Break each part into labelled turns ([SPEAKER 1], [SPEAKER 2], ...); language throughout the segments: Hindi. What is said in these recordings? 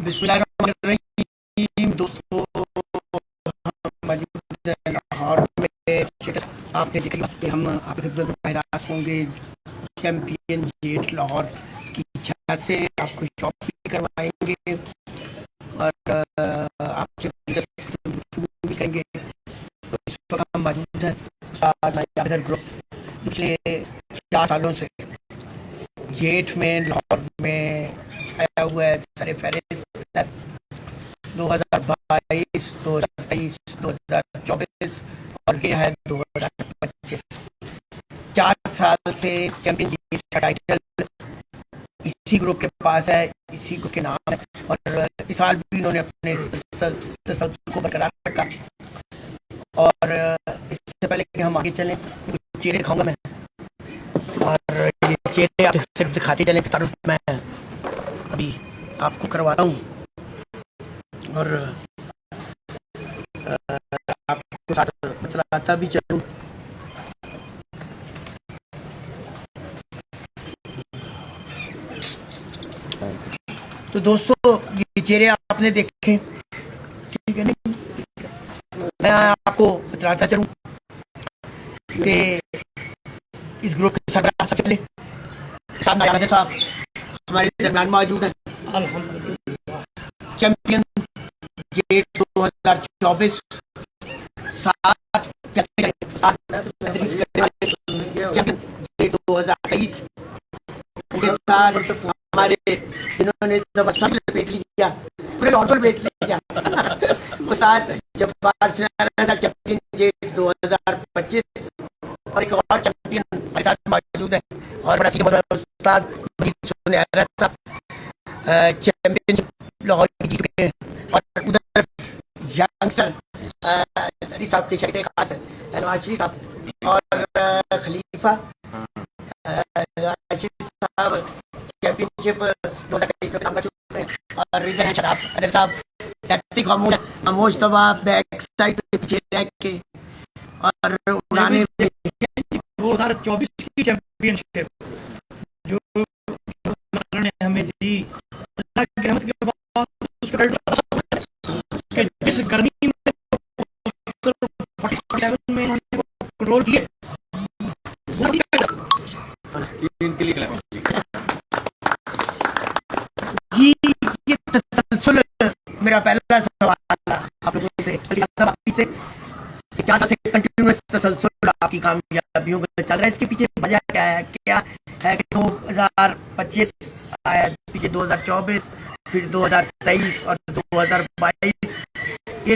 [SPEAKER 1] बिस्मिल्लाहिर्रहमानिर्रहीम। दोस्तों, मौजूद है लाहौर में। आपने देखा कि हम आपकी खिदमत में पैराज होंगे चैम्पियन जेट लाहौर की छत से आपको शॉप भी करवाएंगे और आपसे भी करेंगे। तो इस वक्त हम मौजूद हैं उस्ताद ग्रुप पिछले 4 सालों से जेठ में लाहौर में आया हुआ है। सर फहरिस्त 2022, 2023, 2024 और ये है 2025। 4 साल से चैंपियन जीत का टाइटल इसी ग्रुप के पास है, इसी ग्रुप के नाम है और इस साल भी इन्होंने अपने तसल्सल को बरकरार रखा। और इससे पहले कि हम आगे चलें, कुछ चेहरे दिखाऊंगा मैं और ये चेहरे आप सिर्फ दिखाते चलें। तारुफ मैं अभी आपको करवाता हूँ और आपको साथ बतलाता भी चलूँ। तो दोस्तों, ये चेहरे आपने देखे, ठीक है नहीं? मैं आपको बतलाता चलूँ कि इस ग्रुप के सरबराह सबसे पहले साहब हमारे दरमियान मौजूद हैं। चैंपियन जेट 2024 चैंपियन 2023 उनके साथ हमारे जिन्होंने लपेट लिया, पूरे ऑटो लपेट लिया वो साथ जब्बार चैंपियन जेट 2025 और एक और चैंपियन हमारे साथ मौजूद है और बड़ा उस्ताद सुनहरा साहब चैंपियनशिप लाहौर जीत गए। और उधर यंगस्टर साहब के शरीक खास है नवाज शरीफ साहब और खलीफा राशिद साहब चैंपियनशिप 2023 में काम कर चुके हैं। और रिजन है शराब अदर साहब खामोश तो आप बैक साइड पे पीछे रह के और उड़ाने
[SPEAKER 2] 2024 की चैंपियनशिप जो ने हमें दी, अल्लाह की रहमत के बाद उसके जिस गर्मी में 47 में इन्होंने कंट्रोल किए
[SPEAKER 1] जी। ये तसलसल मेरा पहला सवाल आप लोगों से 4 साल से कंटिन्यूअस तसलसल आपकी कामयाबियों का चल रहा है। इसके पीछे वजह क्या है कि 2025 आया, पीछे 2024, फिर 2023 और 2022 ये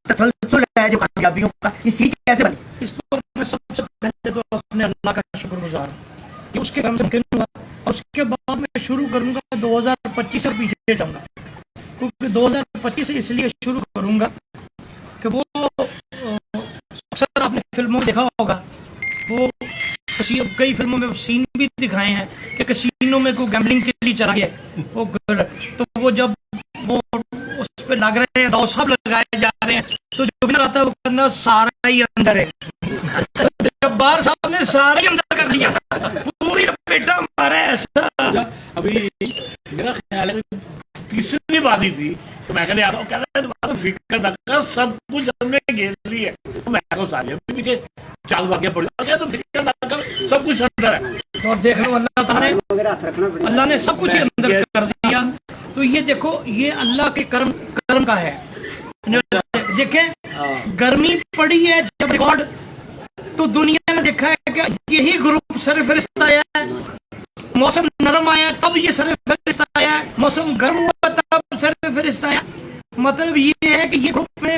[SPEAKER 1] तसलसल है जो कामयाबियों का। ये सीख कैसे बनी?
[SPEAKER 2] इस पर मैं सबसे पहले तो अपने अल्लाह का शुक्रगुजार कि उसके काम से मुमकिन हुआ और उसके बाद मैं शुरू करूंगा 2025 से पीछे जाऊंगा, क्योंकि 2025 से इसलिए शुरू करूंगा कि वो अक्सर आपने फिल्मों में देखा होगा, वो कई फिल्मों में सीन भी दिखाए हैं कि कसीनो में कोई गैम्बलिंग के लिए चला गया वो, तो वो जब वो उस पर लग रहे हैं, दाव सब लगाए जा रहे हैं, तो जो विनर आता है वो कहना सारा ही अंदर है। जब्बार साहब ने सारा ही अंदर कर दिया, पूरी पेटा मारा ऐसा।
[SPEAKER 3] अभी मेरा ख्याल है तीसरी बारी थी तो मैं कहते फिक्र लगा, सब कुछ हमने घेर लिया तो मैं तो सारे पीछे चाल भाग्य पड़ गया, तो फिक्र लगा सब कुछ अंदर है।
[SPEAKER 2] और देख लो अल्लाह ने सब कुछ अंदर कर दिया। तो ये देखो, ये अल्लाह के कर्म का है। देखें, गर्मी पड़ी है जब रिकॉर्ड, तो दुनिया ने देखा है कि यही ग्रुप सरफहरिस्त आया है। मौसम नरम आया तब ये सरफहरिस्त आया है, मौसम गर्म हुआ तब सरफहरिस्त आया। मतलब ये है कि ये ग्रुप में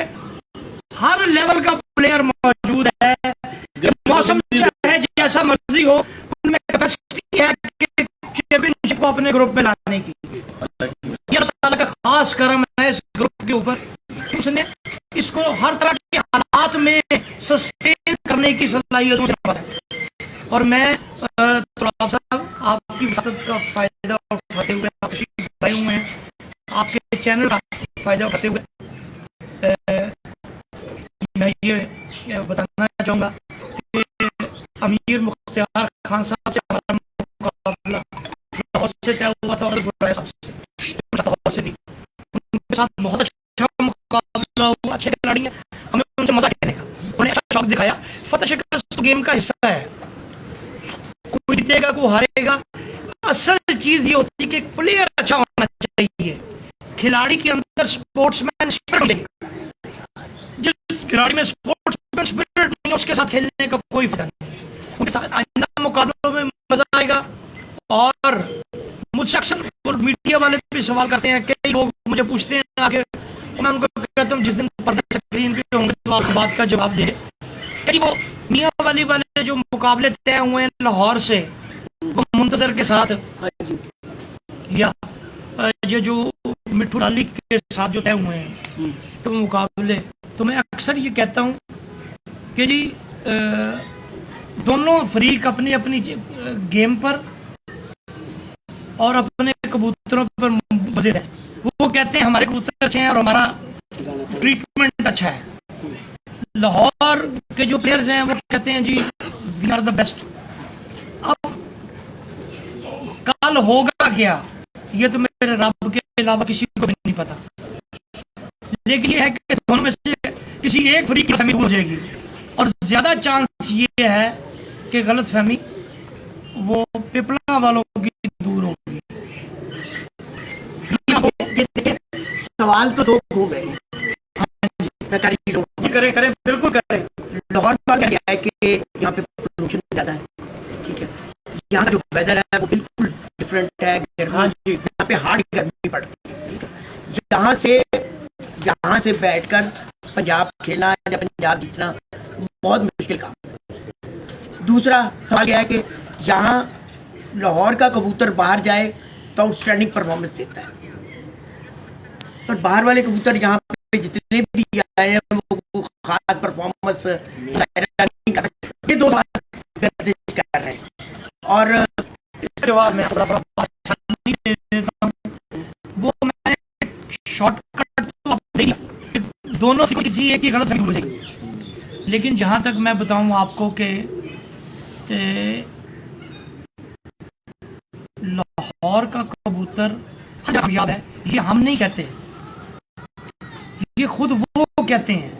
[SPEAKER 2] हर लेवल का प्लेयर मौजूद है। मौसम चाहे जैसा मर्जी हो, उनमें कैपेसिटी है कि चैंपियनशिप को अपने ग्रुप में लाने की। ये अल्लाह ताला का खास करम है इस ग्रुप के ऊपर, उसने इसको हर तरह के हालात में सस्टेन करने की सलाहियत है। और मैं साहब आपकी वसात का फायदा उठाते हुए भाई हुए हैं, आपके चैनल का फायदा उठाते हुए मैं ये बताना चाहूँगा कि अमीर मुख्तियार खान साहब से हमारा मुकाबला लाहौर से तय हुआ था और बुराई साहब से थी। साथ बहुत अच्छा मुकाबला हुआ, अच्छे खिलाड़ी हैं, हमें उनसे मजा कहने का, उन्हें अच्छा शौक दिखाया। फतह शिकस्त गेम का हिस्सा है, कोई जीतेगा कोई हारेगा। असल चीज ये होती है कि प्लेयर अच्छा होना चाहिए, खिलाड़ी के अंदर स्पोर्ट्समैन स्पिरिट होनी चाहिए। जिस खिलाड़ी में स्पोर्ट्समैन स्पिरिट नहीं है उसके साथ खेलने का कोई फायदा नहीं, उनके साथ आइंदा मुकाबलों में मजा आएगा। और मुझसे अक्सर मीडिया वाले भी सवाल करते हैं, कई लोग मुझे पूछते हैं आके, मैं उनको कहता हूँ जिस दिन पर्दा स्क्रीन पे होंगे तो आप बात का जवाब दे। कई वो मियाँ वाले जो मुकाबले तय हुए हैं लाहौर से, वो मुंतजर के साथ या ये जो मिट्ठू डाली के साथ जो तय हुए हैं तो मुकाबले, तो मैं अक्सर ये कहता हूँ कि जी दोनों फरीक अपनी अपनी गेम पर और अपने कबूतरों पर मजे हैं। वो कहते हैं हमारे कबूतर अच्छे हैं और हमारा ट्रीटमेंट अच्छा है। लाहौर के जो प्लेयर्स हैं वो कहते हैं जी वी आर द बेस्ट। अब कल होगा क्या ये तो मेरे रब के अलावा किसी को भी नहीं पता, लेकिन ये है कि दोनों में से किसी एक फरीक की फहमी हो जाएगी और ज्यादा चांस ये है कि गलत फहमी वो पिपला वालों की दूर होगी।
[SPEAKER 1] सवाल तो दो हो गए, मैं कर ही लूं।
[SPEAKER 2] करें बिल्कुल करें।
[SPEAKER 1] लाहौर पर क्या है कि यहाँ पे पोल्यूशन ज्यादा है, ठीक है, यहाँ का जो वेदर है वो बिल्कुल डिफरेंट है, यहाँ पे हार्ड गर्मी पड़ती है, ठीक है। यहाँ से बैठकर पंजाब खेलना या पंजाब जीतना बहुत मुश्किल काम है। दूसरा सवाल यह है कि यहाँ लाहौर का कबूतर बाहर जाए तो आउटस्टैंडिंग परफॉर्मेंस देता है, और बाहर वाले कबूतर यहाँ पे जितने भी आए हैं वो खास परफॉर्मेंस नहीं कर सकते। ये दो बात गर्दिश कर रहे हैं और
[SPEAKER 2] इसका जवाब मैं आसानी दे देता हूँ। वो मैंने शॉर्टकट तो अब दे दिया, दोनों किसी एक ही गलत फहमी हो जाएगी, लेकिन जहाँ तक मैं बताऊँ आपको कि लाहौर का कबूतर कामयाब है, ये हम नहीं कहते, ये खुद वो कहते हैं।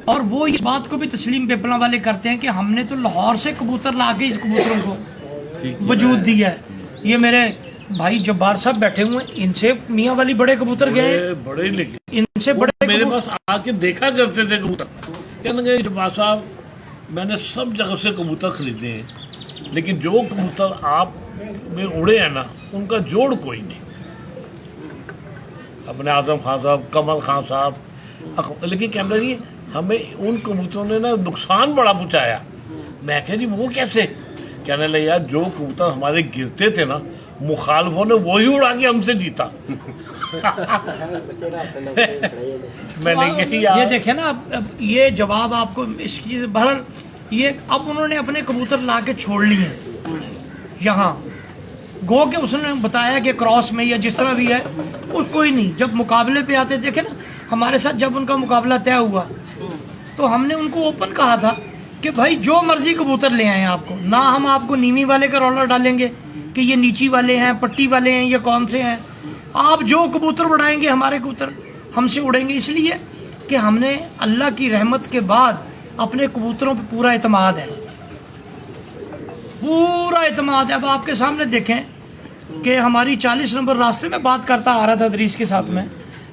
[SPEAKER 2] और वो इस बात को भी तस्लीम पेपला वाले करते हैं कि हमने तो लाहौर से कबूतर ला के इस कबूतरों को वजूद दिया है। ये मेरे भाई जब्बार साहब बैठे हुए हैं, इनसे मियाँ वाली बड़े कबूतर गए,
[SPEAKER 3] बड़े लेकिन
[SPEAKER 2] इनसे बड़े
[SPEAKER 3] मेरे पास आके देखा करते थे कबूतर, कहने जब्बार साहब मैंने सब जगह से कबूतर खरीदे हैं, लेकिन जो कबूतर आप में उड़े हैं ना उनका जोड़ कोई नहीं। अपने आजम खान साहब, कमल खान साहब, लेकिन कैमरा जी हमें उन कबूतरों ने ना नुकसान बड़ा पहुंचाया। मैं कह जी वो कैसे? कहने लगे यार जो कबूतर हमारे गिरते थे ना मुखालफों ने वही उड़ा के हमसे जीता। मैंने कही
[SPEAKER 2] ये देखे ना अब ये जवाब आपको इसकी बहरहाल ये अब उन्होंने अपने कबूतर ला के छोड़ लिए यहाँ, गो के उसने बताया कि क्रॉस में या जिस तरह भी है उसको ही नहीं। जब मुकाबले पे आते देखे ना हमारे साथ, जब उनका मुकाबला तय हुआ तो हमने उनको ओपन कहा था कि भाई जो मर्जी कबूतर ले आए आपको, ना हम आपको नीमी वाले का रोलर डालेंगे कि ये नीची वाले हैं, पट्टी वाले हैं, ये कौन से हैं। आप जो कबूतर उड़ाएंगे हमारे कबूतर हमसे उड़ेंगे, इसलिए कि हमने अल्लाह की रहमत के बाद अपने कबूतरों पर पूरा एतमाद है, पूरा एतमाद है। अब आपके सामने देखें कि हमारी 40 नंबर रास्ते में बात करता आ रहा था दरीस के साथ में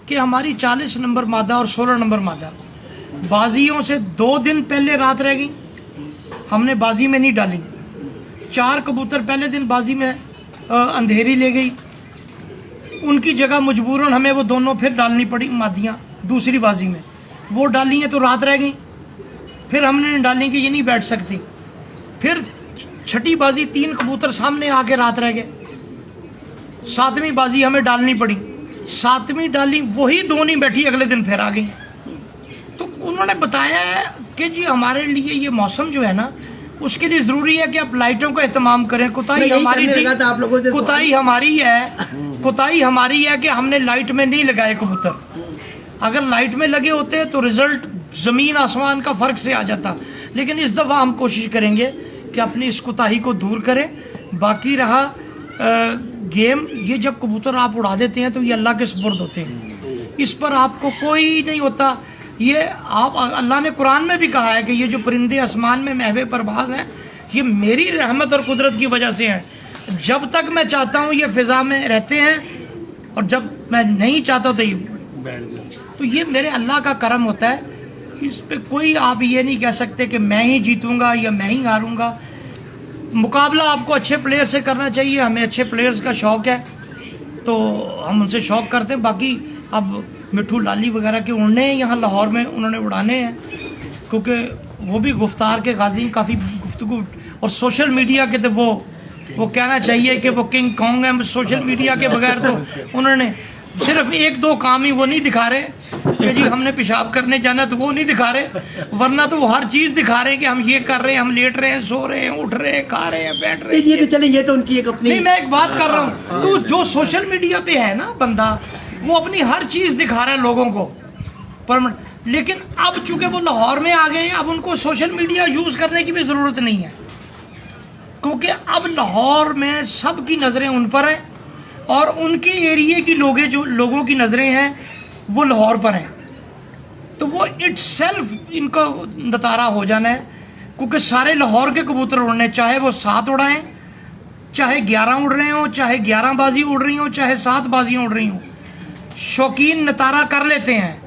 [SPEAKER 2] कि हमारी 40 नंबर मादा और 16 नंबर मादा बाजियों से 2 दिन पहले रात रह गई, हमने बाजी में नहीं डाली। 4 कबूतर पहले दिन बाजी में अंधेरी ले गई, उनकी जगह मजबूरन हमें वो दोनों फिर डालनी पड़ी मादियाँ दूसरी बाजी में, वो डाली हैं तो रात रह गई, फिर हमने डाली कि ये नहीं बैठ सकती। फिर छठी बाजी 3 कबूतर सामने आके रात रह गए, 7वीं बाजी हमें डालनी पड़ी, 7वीं डाली वही 2 नहीं बैठी, अगले दिन फिर आ गई। तो उन्होंने बताया कि जी हमारे लिए ये मौसम जो है ना उसके लिए जरूरी है कि आप लाइटों का एहतमाम करें। कोताही हमारी थी, कोताही हमारी है, कोताही हमारी है कि हमने लाइट में नहीं लगाए कबूतर। अगर लाइट में लगे होते तो रिजल्ट जमीन आसमान का फर्क से आ जाता, लेकिन इस दफा हम कोशिश करेंगे कि अपनी इस कोताही को दूर करें। बाकी रहा गेम, ये जब कबूतर आप उड़ा देते हैं तो ये अल्लाह के सुपुर्द होते हैं, इस पर आपको कोई नहीं होता। ये आप, अल्लाह ने कुरान में भी कहा है कि ये जो परिंदे आसमान में महवे परवाज हैं, ये मेरी रहमत और कुदरत की वजह से हैं। जब तक मैं चाहता हूँ ये फिजा में रहते हैं, और जब मैं नहीं चाहता तो ये मेरे अल्लाह का करम होता है। इस पे कोई आप ये नहीं कह सकते कि मैं ही जीतूंगा या मैं ही हारूंगा। मुकाबला आपको अच्छे प्लेयर से करना चाहिए। हमें अच्छे प्लेयर्स का शौक है तो हम उनसे शौक करते हैं। बाकी अब मिट्ठू लाली वगैरह के उड़ने हैं यहाँ लाहौर में, उन्होंने उड़ाने हैं क्योंकि वो भी गुफ्तार के गाजी, काफ़ी गुफ्तगू। और सोशल मीडिया के तो वो कहना चाहिए कि वो किंग कॉन्ग है। सोशल मीडिया के बगैर तो उन्होंने सिर्फ एक दो काम ही वो नहीं दिखा रहे कि जी हमने पेशाब करने जाना, तो वो नहीं दिखा रहे, वरना तो वो हर चीज़ दिखा रहे हैं कि हम ये कर रहे हैं, हम लेट रहे हैं, सो रहे हैं, उठ रहे हैं, खा रहे हैं, बैठ रहे हैं।
[SPEAKER 1] ये तो चले, ये तो उनकी एक अपनी।
[SPEAKER 2] नहीं, मैं एक बात कर रहा हूँ, तो जो सोशल मीडिया पे है ना बंदा, वो अपनी हर चीज़ दिखा रहा है लोगों को पर। लेकिन अब चूंकि वो लाहौर में आ गए हैं, अब उनको सोशल मीडिया यूज़ करने की भी ज़रूरत नहीं है, क्योंकि अब लाहौर में सबकी नज़रें उन पर हैं और उनके एरिए की लोगों की नज़रें हैं वो लाहौर पर हैं। तो वो इट्सेल्फ इनको नतारा हो जाना है, क्योंकि सारे लाहौर के कबूतर उड़ने, चाहे वो 7 उड़ाएं, चाहे 11 उड़ रहे हों, चाहे 11 बाजी उड़ रही हों, चाहे 7 बाजियाँ उड़ रही हों। शौकीन नतारा कर लेते हैं,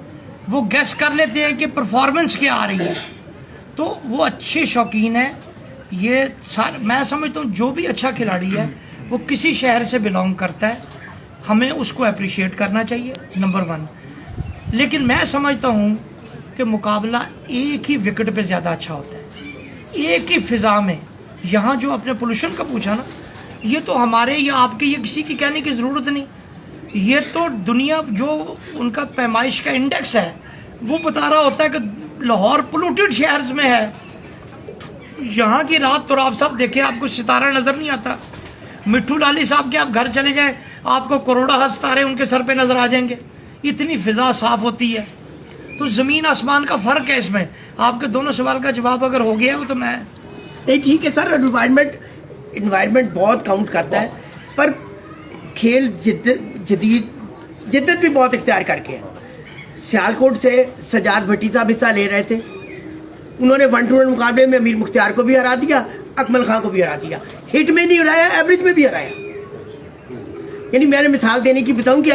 [SPEAKER 2] वो गेस कर लेते हैं कि परफॉर्मेंस क्या आ रही है, तो वो अच्छे शौकीन हैं। ये मैं समझता हूँ जो भी अच्छा खिलाड़ी है वो किसी शहर से बिलोंग करता है, हमें उसको अप्रिशिएट करना चाहिए, नंबर 1। लेकिन मैं समझता हूँ कि मुकाबला एक ही विकेट पे ज़्यादा अच्छा होता है, एक ही फिज़ा में। यहाँ जो आपने पोल्यूशन का पूछा ना, ये तो हमारे या आपके, ये किसी की कहने की ज़रूरत नहीं, ये तो दुनिया जो उनका पैमाइश का इंडेक्स है वो बता रहा होता है कि लाहौर पोल्यूटेड शहर्स में है। यहाँ की रात तो आप सब देखें, आपको सितारा नज़र नहीं आता। मिट्ठू लाली साहब के आप घर चले जाएं, आपको करोड़ा सितारे उनके सर पे नज़र आ जाएंगे, इतनी फ़िज़ा साफ़ होती है। तो ज़मीन आसमान का फ़र्क है इसमें। आपके दोनों सवाल का जवाब अगर हो गया हो तो मैं
[SPEAKER 1] नहीं, ठीक है सर, इन्वायरमेंट बहुत काउंट करता है, पर खेल जिद्दत भी बहुत इख्तियार करके है। सियालकोट से सजाद भट्टी साहब हिस्सा ले रहे थे, उन्होंने 1-to-1 मुकाबले में अमीर मुख्तियार को भी हरा दिया, अकमल खां को भी हरा दिया, हिट में नहीं हराया, एवरेज में भी हराया। यानी मैंने मिसाल देने की बताऊं कि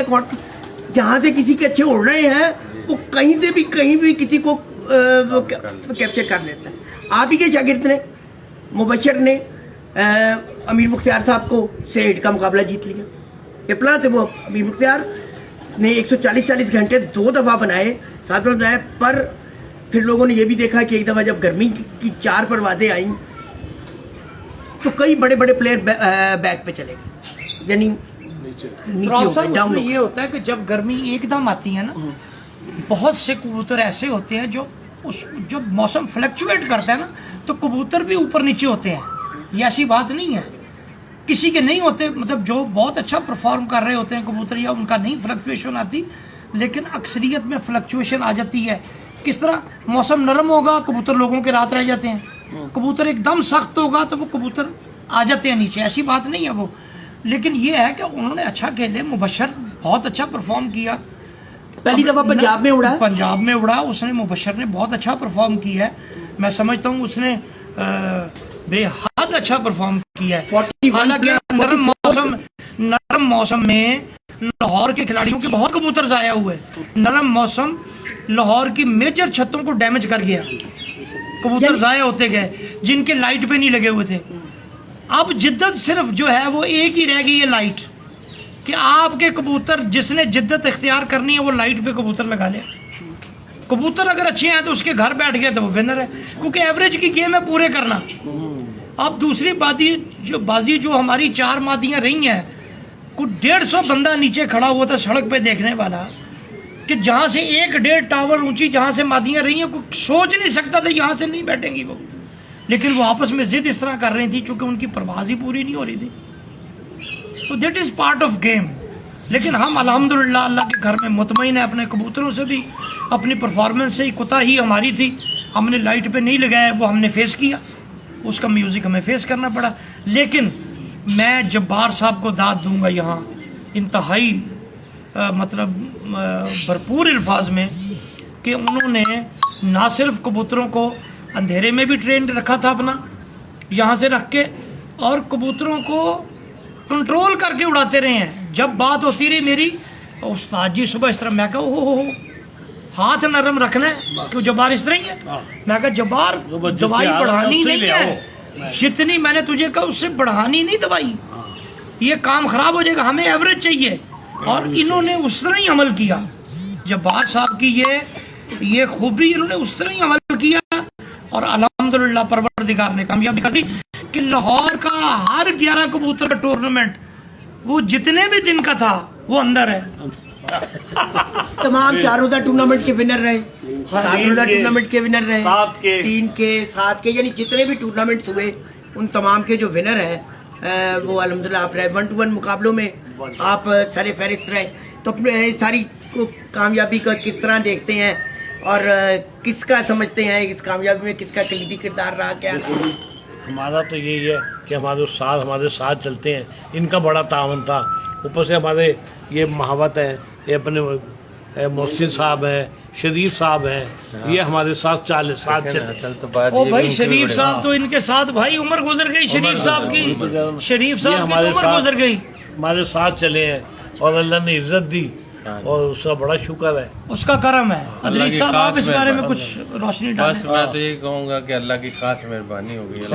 [SPEAKER 1] जहाँ से किसी के अच्छे उड़ रहे हैं वो कहीं से भी कहीं भी किसी को कैप्चर कर लेता है। आप ही के शागिर्द ने, मुबशर ने अमीर मुख्तियार साहब को से हिट का मुकाबला जीत लिया। इपला से वो अमीर मुख्तियार ने 140 घंटे 2 दफ़ा बनाए, 7 बार बनाए, पर फिर लोगों ने ये भी देखा कि एक दफ़ा जब गर्मी की 4 परवाज़ें आईं तो कई बड़े बड़े प्लेयर बैक पे चले गए, यानी नीचे हो गए, डाउन।
[SPEAKER 2] ये होता है कि जब गर्मी एकदम आती है ना, बहुत से कबूतर ऐसे होते हैं जब मौसम फ्लक्चुएट करता है ना, तो कबूतर भी ऊपर नीचे होते हैं। ये ऐसी बात नहीं है, किसी के नहीं होते, मतलब जो बहुत अच्छा परफॉर्म कर रहे होते हैं कबूतर, या उनका नहीं फ्लक्चुएशन आती, लेकिन अक्सरियत में फ्लक्चुएशन आ जाती है। किस तरह मौसम नरम होगा, कबूतर लोगों के रात रह जाते हैं, कबूतर एकदम सख्त होगा तो वो कबूतर आ जाते हैं नीचे, ऐसी बात नहीं है वो। लेकिन ये है कि उन्होंने अच्छा खेले, मुबशर बहुत अच्छा परफॉर्म किया,
[SPEAKER 1] पहली दफ़ा पंजाब में उड़ा
[SPEAKER 2] उसने, मुबशर ने बहुत अच्छा परफॉर्म किया है। मैं समझता हूँ उसने बेहद अच्छा परफॉर्म किया है। हालांकि नरम मौसम में लाहौर के खिलाड़ियों के बहुत कबूतर ज़ाया हुए। नरम मौसम लाहौर की मेजर छतों को डैमेज कर गया, कबूतर ज़ाया होते गए जिनके लाइट पे नहीं लगे हुए थे। अब जिद्दत सिर्फ जो है वो एक ही रह गई है, लाइट, कि आपके कबूतर जिसने जिद्दत इख्तियार करनी है वो लाइट पे कबूतर लगा ले। कबूतर अगर अच्छे हैं तो उसके घर बैठ गए तो वो विनर है, क्योंकि एवरेज की गेम है पूरे करना। अब दूसरी बाजी जो हमारी 4 मादियाँ रही हैं, कुछ 150 बंदा नीचे खड़ा हुआ था सड़क पे देखने वाला, कि जहाँ से 1-1.5 टावर ऊंची जहाँ से मादियाँ रही हैं, कोई सोच नहीं सकता था यहाँ से नहीं बैठेंगी वो। लेकिन वो आपस में जिद इस तरह कर रही थी क्योंकि उनकी परवाज़ ही पूरी नहीं हो रही थी। तो that is part of game. लेकिन हम अल्हम्दुलिल्लाह अल्लाह के घर में मुतमईन है, अपने कबूतरों से भी, अपनी परफॉर्मेंस से ही कोताही हमारी थी, हमने लाइट पे नहीं लगाया, वो हमने फेस किया, उसका म्यूज़िक हमें फेस करना पड़ा। लेकिन मैं जब्बार साहब को दाद दूंगा, यहाँ इंतहाई मतलब भरपूर अल्फाज में कि उन्होंने ना सिर्फ कबूतरों को अंधेरे में भी ट्रेन रखा था अपना यहाँ से रख के, और कबूतरों को कंट्रोल करके उड़ाते रहे हैं। जब बात होती रही मेरी, उस्ताद जी सुबह इस तरह, मैं कहा हो हाथ नरम रखना है, क्यों जब्बार इस तरह ही है। मैं कहा जब्बार दवाई बढ़ानी नहीं है, जितनी मैंने तुझे कहा उससे बढ़ानी नहीं दवाई, ये काम खराब हो जाएगा, हमें एवरेज चाहिए। और इन्होंने उस तरह ही अमल किया। जब्बार साहब की ये खूबी, इन्होंने उस तरह ही अमल किया और अल्हम्दुलिल्लाह परवरदिगार ने कामयाबी कर दी कि लाहौर का हर 11 कबूतर का टूर्नामेंट वो जितने भी दिन का था वो अंदर है।
[SPEAKER 1] तमाम 4 रोजा टूर्नामेंट के विनर रहे, 7 रोजा टूर्नामेंट के विनर रहे, 3 के 7 के, यानी जितने भी टूर्नामेंट्स हुए उन तमाम के जो विनर हैं वो अल्हम्दुलिल्लाह आप रहे। 1-to-1 मुकाबलों में आप सरे फहरिस्त रहे। तो अपने सारी कामयाबी को किस तरह देखते हैं और किसका समझते हैं इस कामयाबी में किसका कलीदी किरदार रहा? क्या
[SPEAKER 3] हमारा तो यही है कि हमारे साथ चलते हैं। इनका बड़ा तावन था, ऊपर से हमारे ये महावत है, ये अपने मोहसिन साहब हैं, शरीफ साहब हैं, ये हमारे साथ चलते।
[SPEAKER 2] ओ भाई शरीफ साहब तो इनके साथ भाई उम्र गुजर गई शरीफ साहब की, शरीफ साहब की उम्र गुजर गई,
[SPEAKER 3] हमारे साथ चले हैं और अल्लाह ने इज्जत दी और उसका बड़ा शुक्र है,
[SPEAKER 2] उसका करम है। अदरीस साहब आप इस बारे में कुछ रोशनी डालें।
[SPEAKER 4] मैं तो ये कहूँगा कि अल्लाह की खास मेहरबानी हो गई है,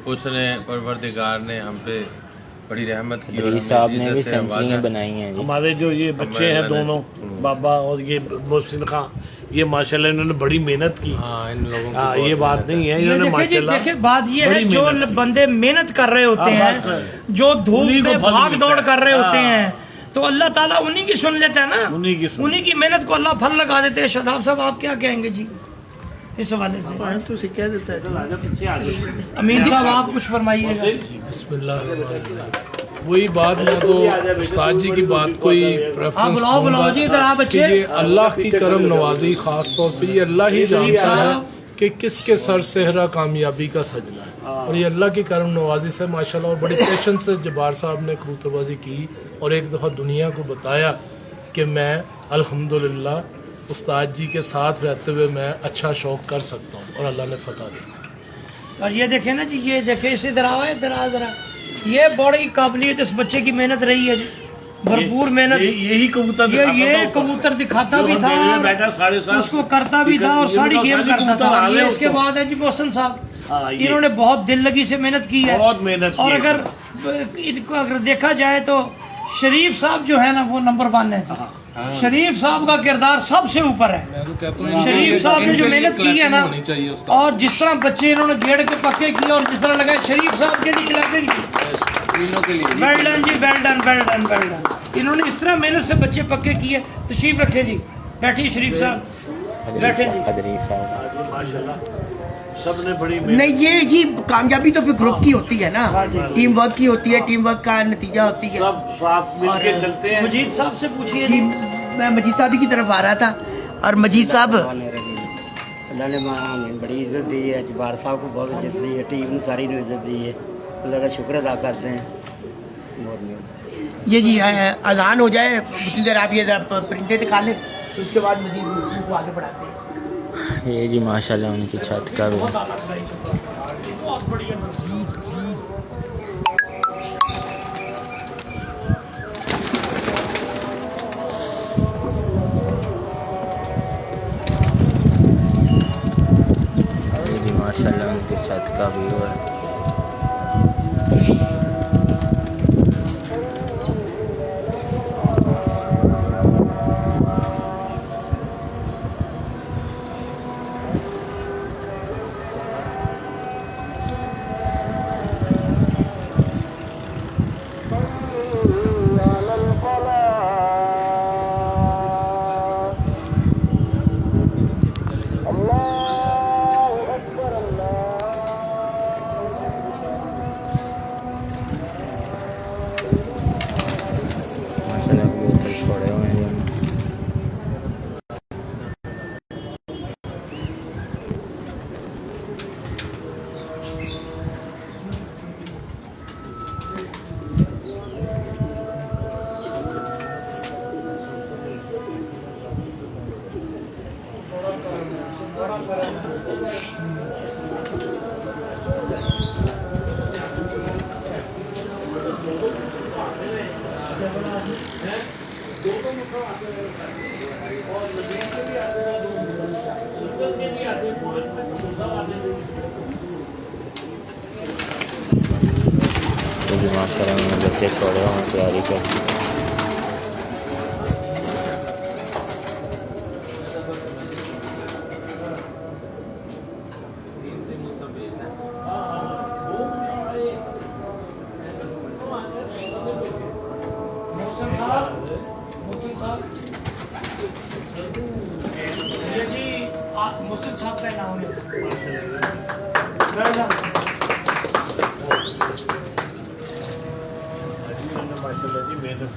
[SPEAKER 4] उसने परवरदिगार ने हम पे बड़ी रहमत की और
[SPEAKER 5] साहब ने भी सेंचुरियां बनाई हैं।
[SPEAKER 3] हमारे जो ये बच्चे हैं दोनों, बाबा और ये मोहसिन खां, ये माशाल्लाह इन्होंने बड़ी मेहनत की।
[SPEAKER 4] इन लोगों
[SPEAKER 3] ये बात नहीं है, इन्होंने माशाल्लाह
[SPEAKER 2] देखिए बात ये है, जो बंदे मेहनत कर रहे होते हैं, जो धूप में भाग दौड़ कर रहे होते हैं, तो अल्लाह ताला उन्हीं की सुन लेता है ना, उन्हीं की मेहनत को अल्लाह फल लगा देते हैं। शादाब साहब आप क्या कहेंगे जी इस हवाले से?
[SPEAKER 1] तो कह देता है।
[SPEAKER 2] अमीन साहब आप कुछ फरमाइएगा।
[SPEAKER 6] बिस्मिल्लाह। वही बात, मैं तो उस्ताद जी की बात को ही प्रेफरेंस
[SPEAKER 2] बुलाओ जी इधर आप
[SPEAKER 6] कि ये अल्लाह की करम नवाजी, खास तौर पे ये अल्लाह ही जानता है कि किसके सर सेहरा कामयाबी का सजना है, और ये अल्लाह की करम नवाजी से माशाल्लाह और बड़े पेशेंस से जब्बार साहब ने कबूतरबाजी की और एक दफ़ा दुनिया को बताया कि मैं अल्हम्दुलिल्लाह उस्ताद जी के साथ रहते हुए मैं अच्छा शौक कर सकता हूँ, और अल्लाह ने फतह दी।
[SPEAKER 2] और ये देखे ना जी, ये देखे इसी तरह है, जरा ये बड़ी काबिलियत इस बच्चे की मेहनत रही है जी, भरपूर मेहनत।
[SPEAKER 3] यही कबूतर
[SPEAKER 2] ये कबूतर दिखाता भी था और उसको करता भी था और सारी गेम करता था। ये इसके बाद है जी मोहसिन साहब, इन्होंने बहुत दिल लगी से मेहनत की है,
[SPEAKER 3] बहुत मेहनत की।
[SPEAKER 2] और अगर इनको अगर देखा जाए तो शरीफ साहब जो है ना वो नंबर 1 है जी। शरीफ साहब का किरदार सबसे ऊपर है। शरीफ साहब ने जो मेहनत की है ना, और जिस तरह बच्चे इन्होंने गेड़ के पक्के किए और जिस तरह लगा शरीफ साहब के लिए well done ji, well done well done well done. इन्होंने इस तरह मेहनत से बच्चे पक्के किए। तशरीफ रखे जी, बैठिए शरीफ साहब, बैठे जी।
[SPEAKER 3] सबने बड़ी
[SPEAKER 1] नहीं, ये जी कामयाबी तो फिर ग्रुप की होती है ना, टीम वर्क की होती है, टीम वर्क का नतीजा होती है।
[SPEAKER 3] सब साथ मिलकर चलते हैं।
[SPEAKER 2] मजीद साहब से पूछिए।
[SPEAKER 1] मैं मजीद साहब की तरफ आ रहा था, और मजीद साहब
[SPEAKER 7] अल्लाह ने हमें बड़ी इज्जत दी है, जब्बार साहब को बहुत इज्जत दी है, टीम सारी ने इज्जत दी है, अल्लाह का शुक्र अदा करते हैं।
[SPEAKER 1] ये जी अजान हो जाए उतनी देर आप ये परिंदे दिखा लें, तो उसके बाद मजीद को आगे बढ़ाते हैं।
[SPEAKER 5] ये जी माशाल्लाह उनकी छत का भी माशाल्लाह उनकी छत का भी हुआ है। माशाल्लाह मैंने बच्चे छोड़े हुए हैं तैयारी करके।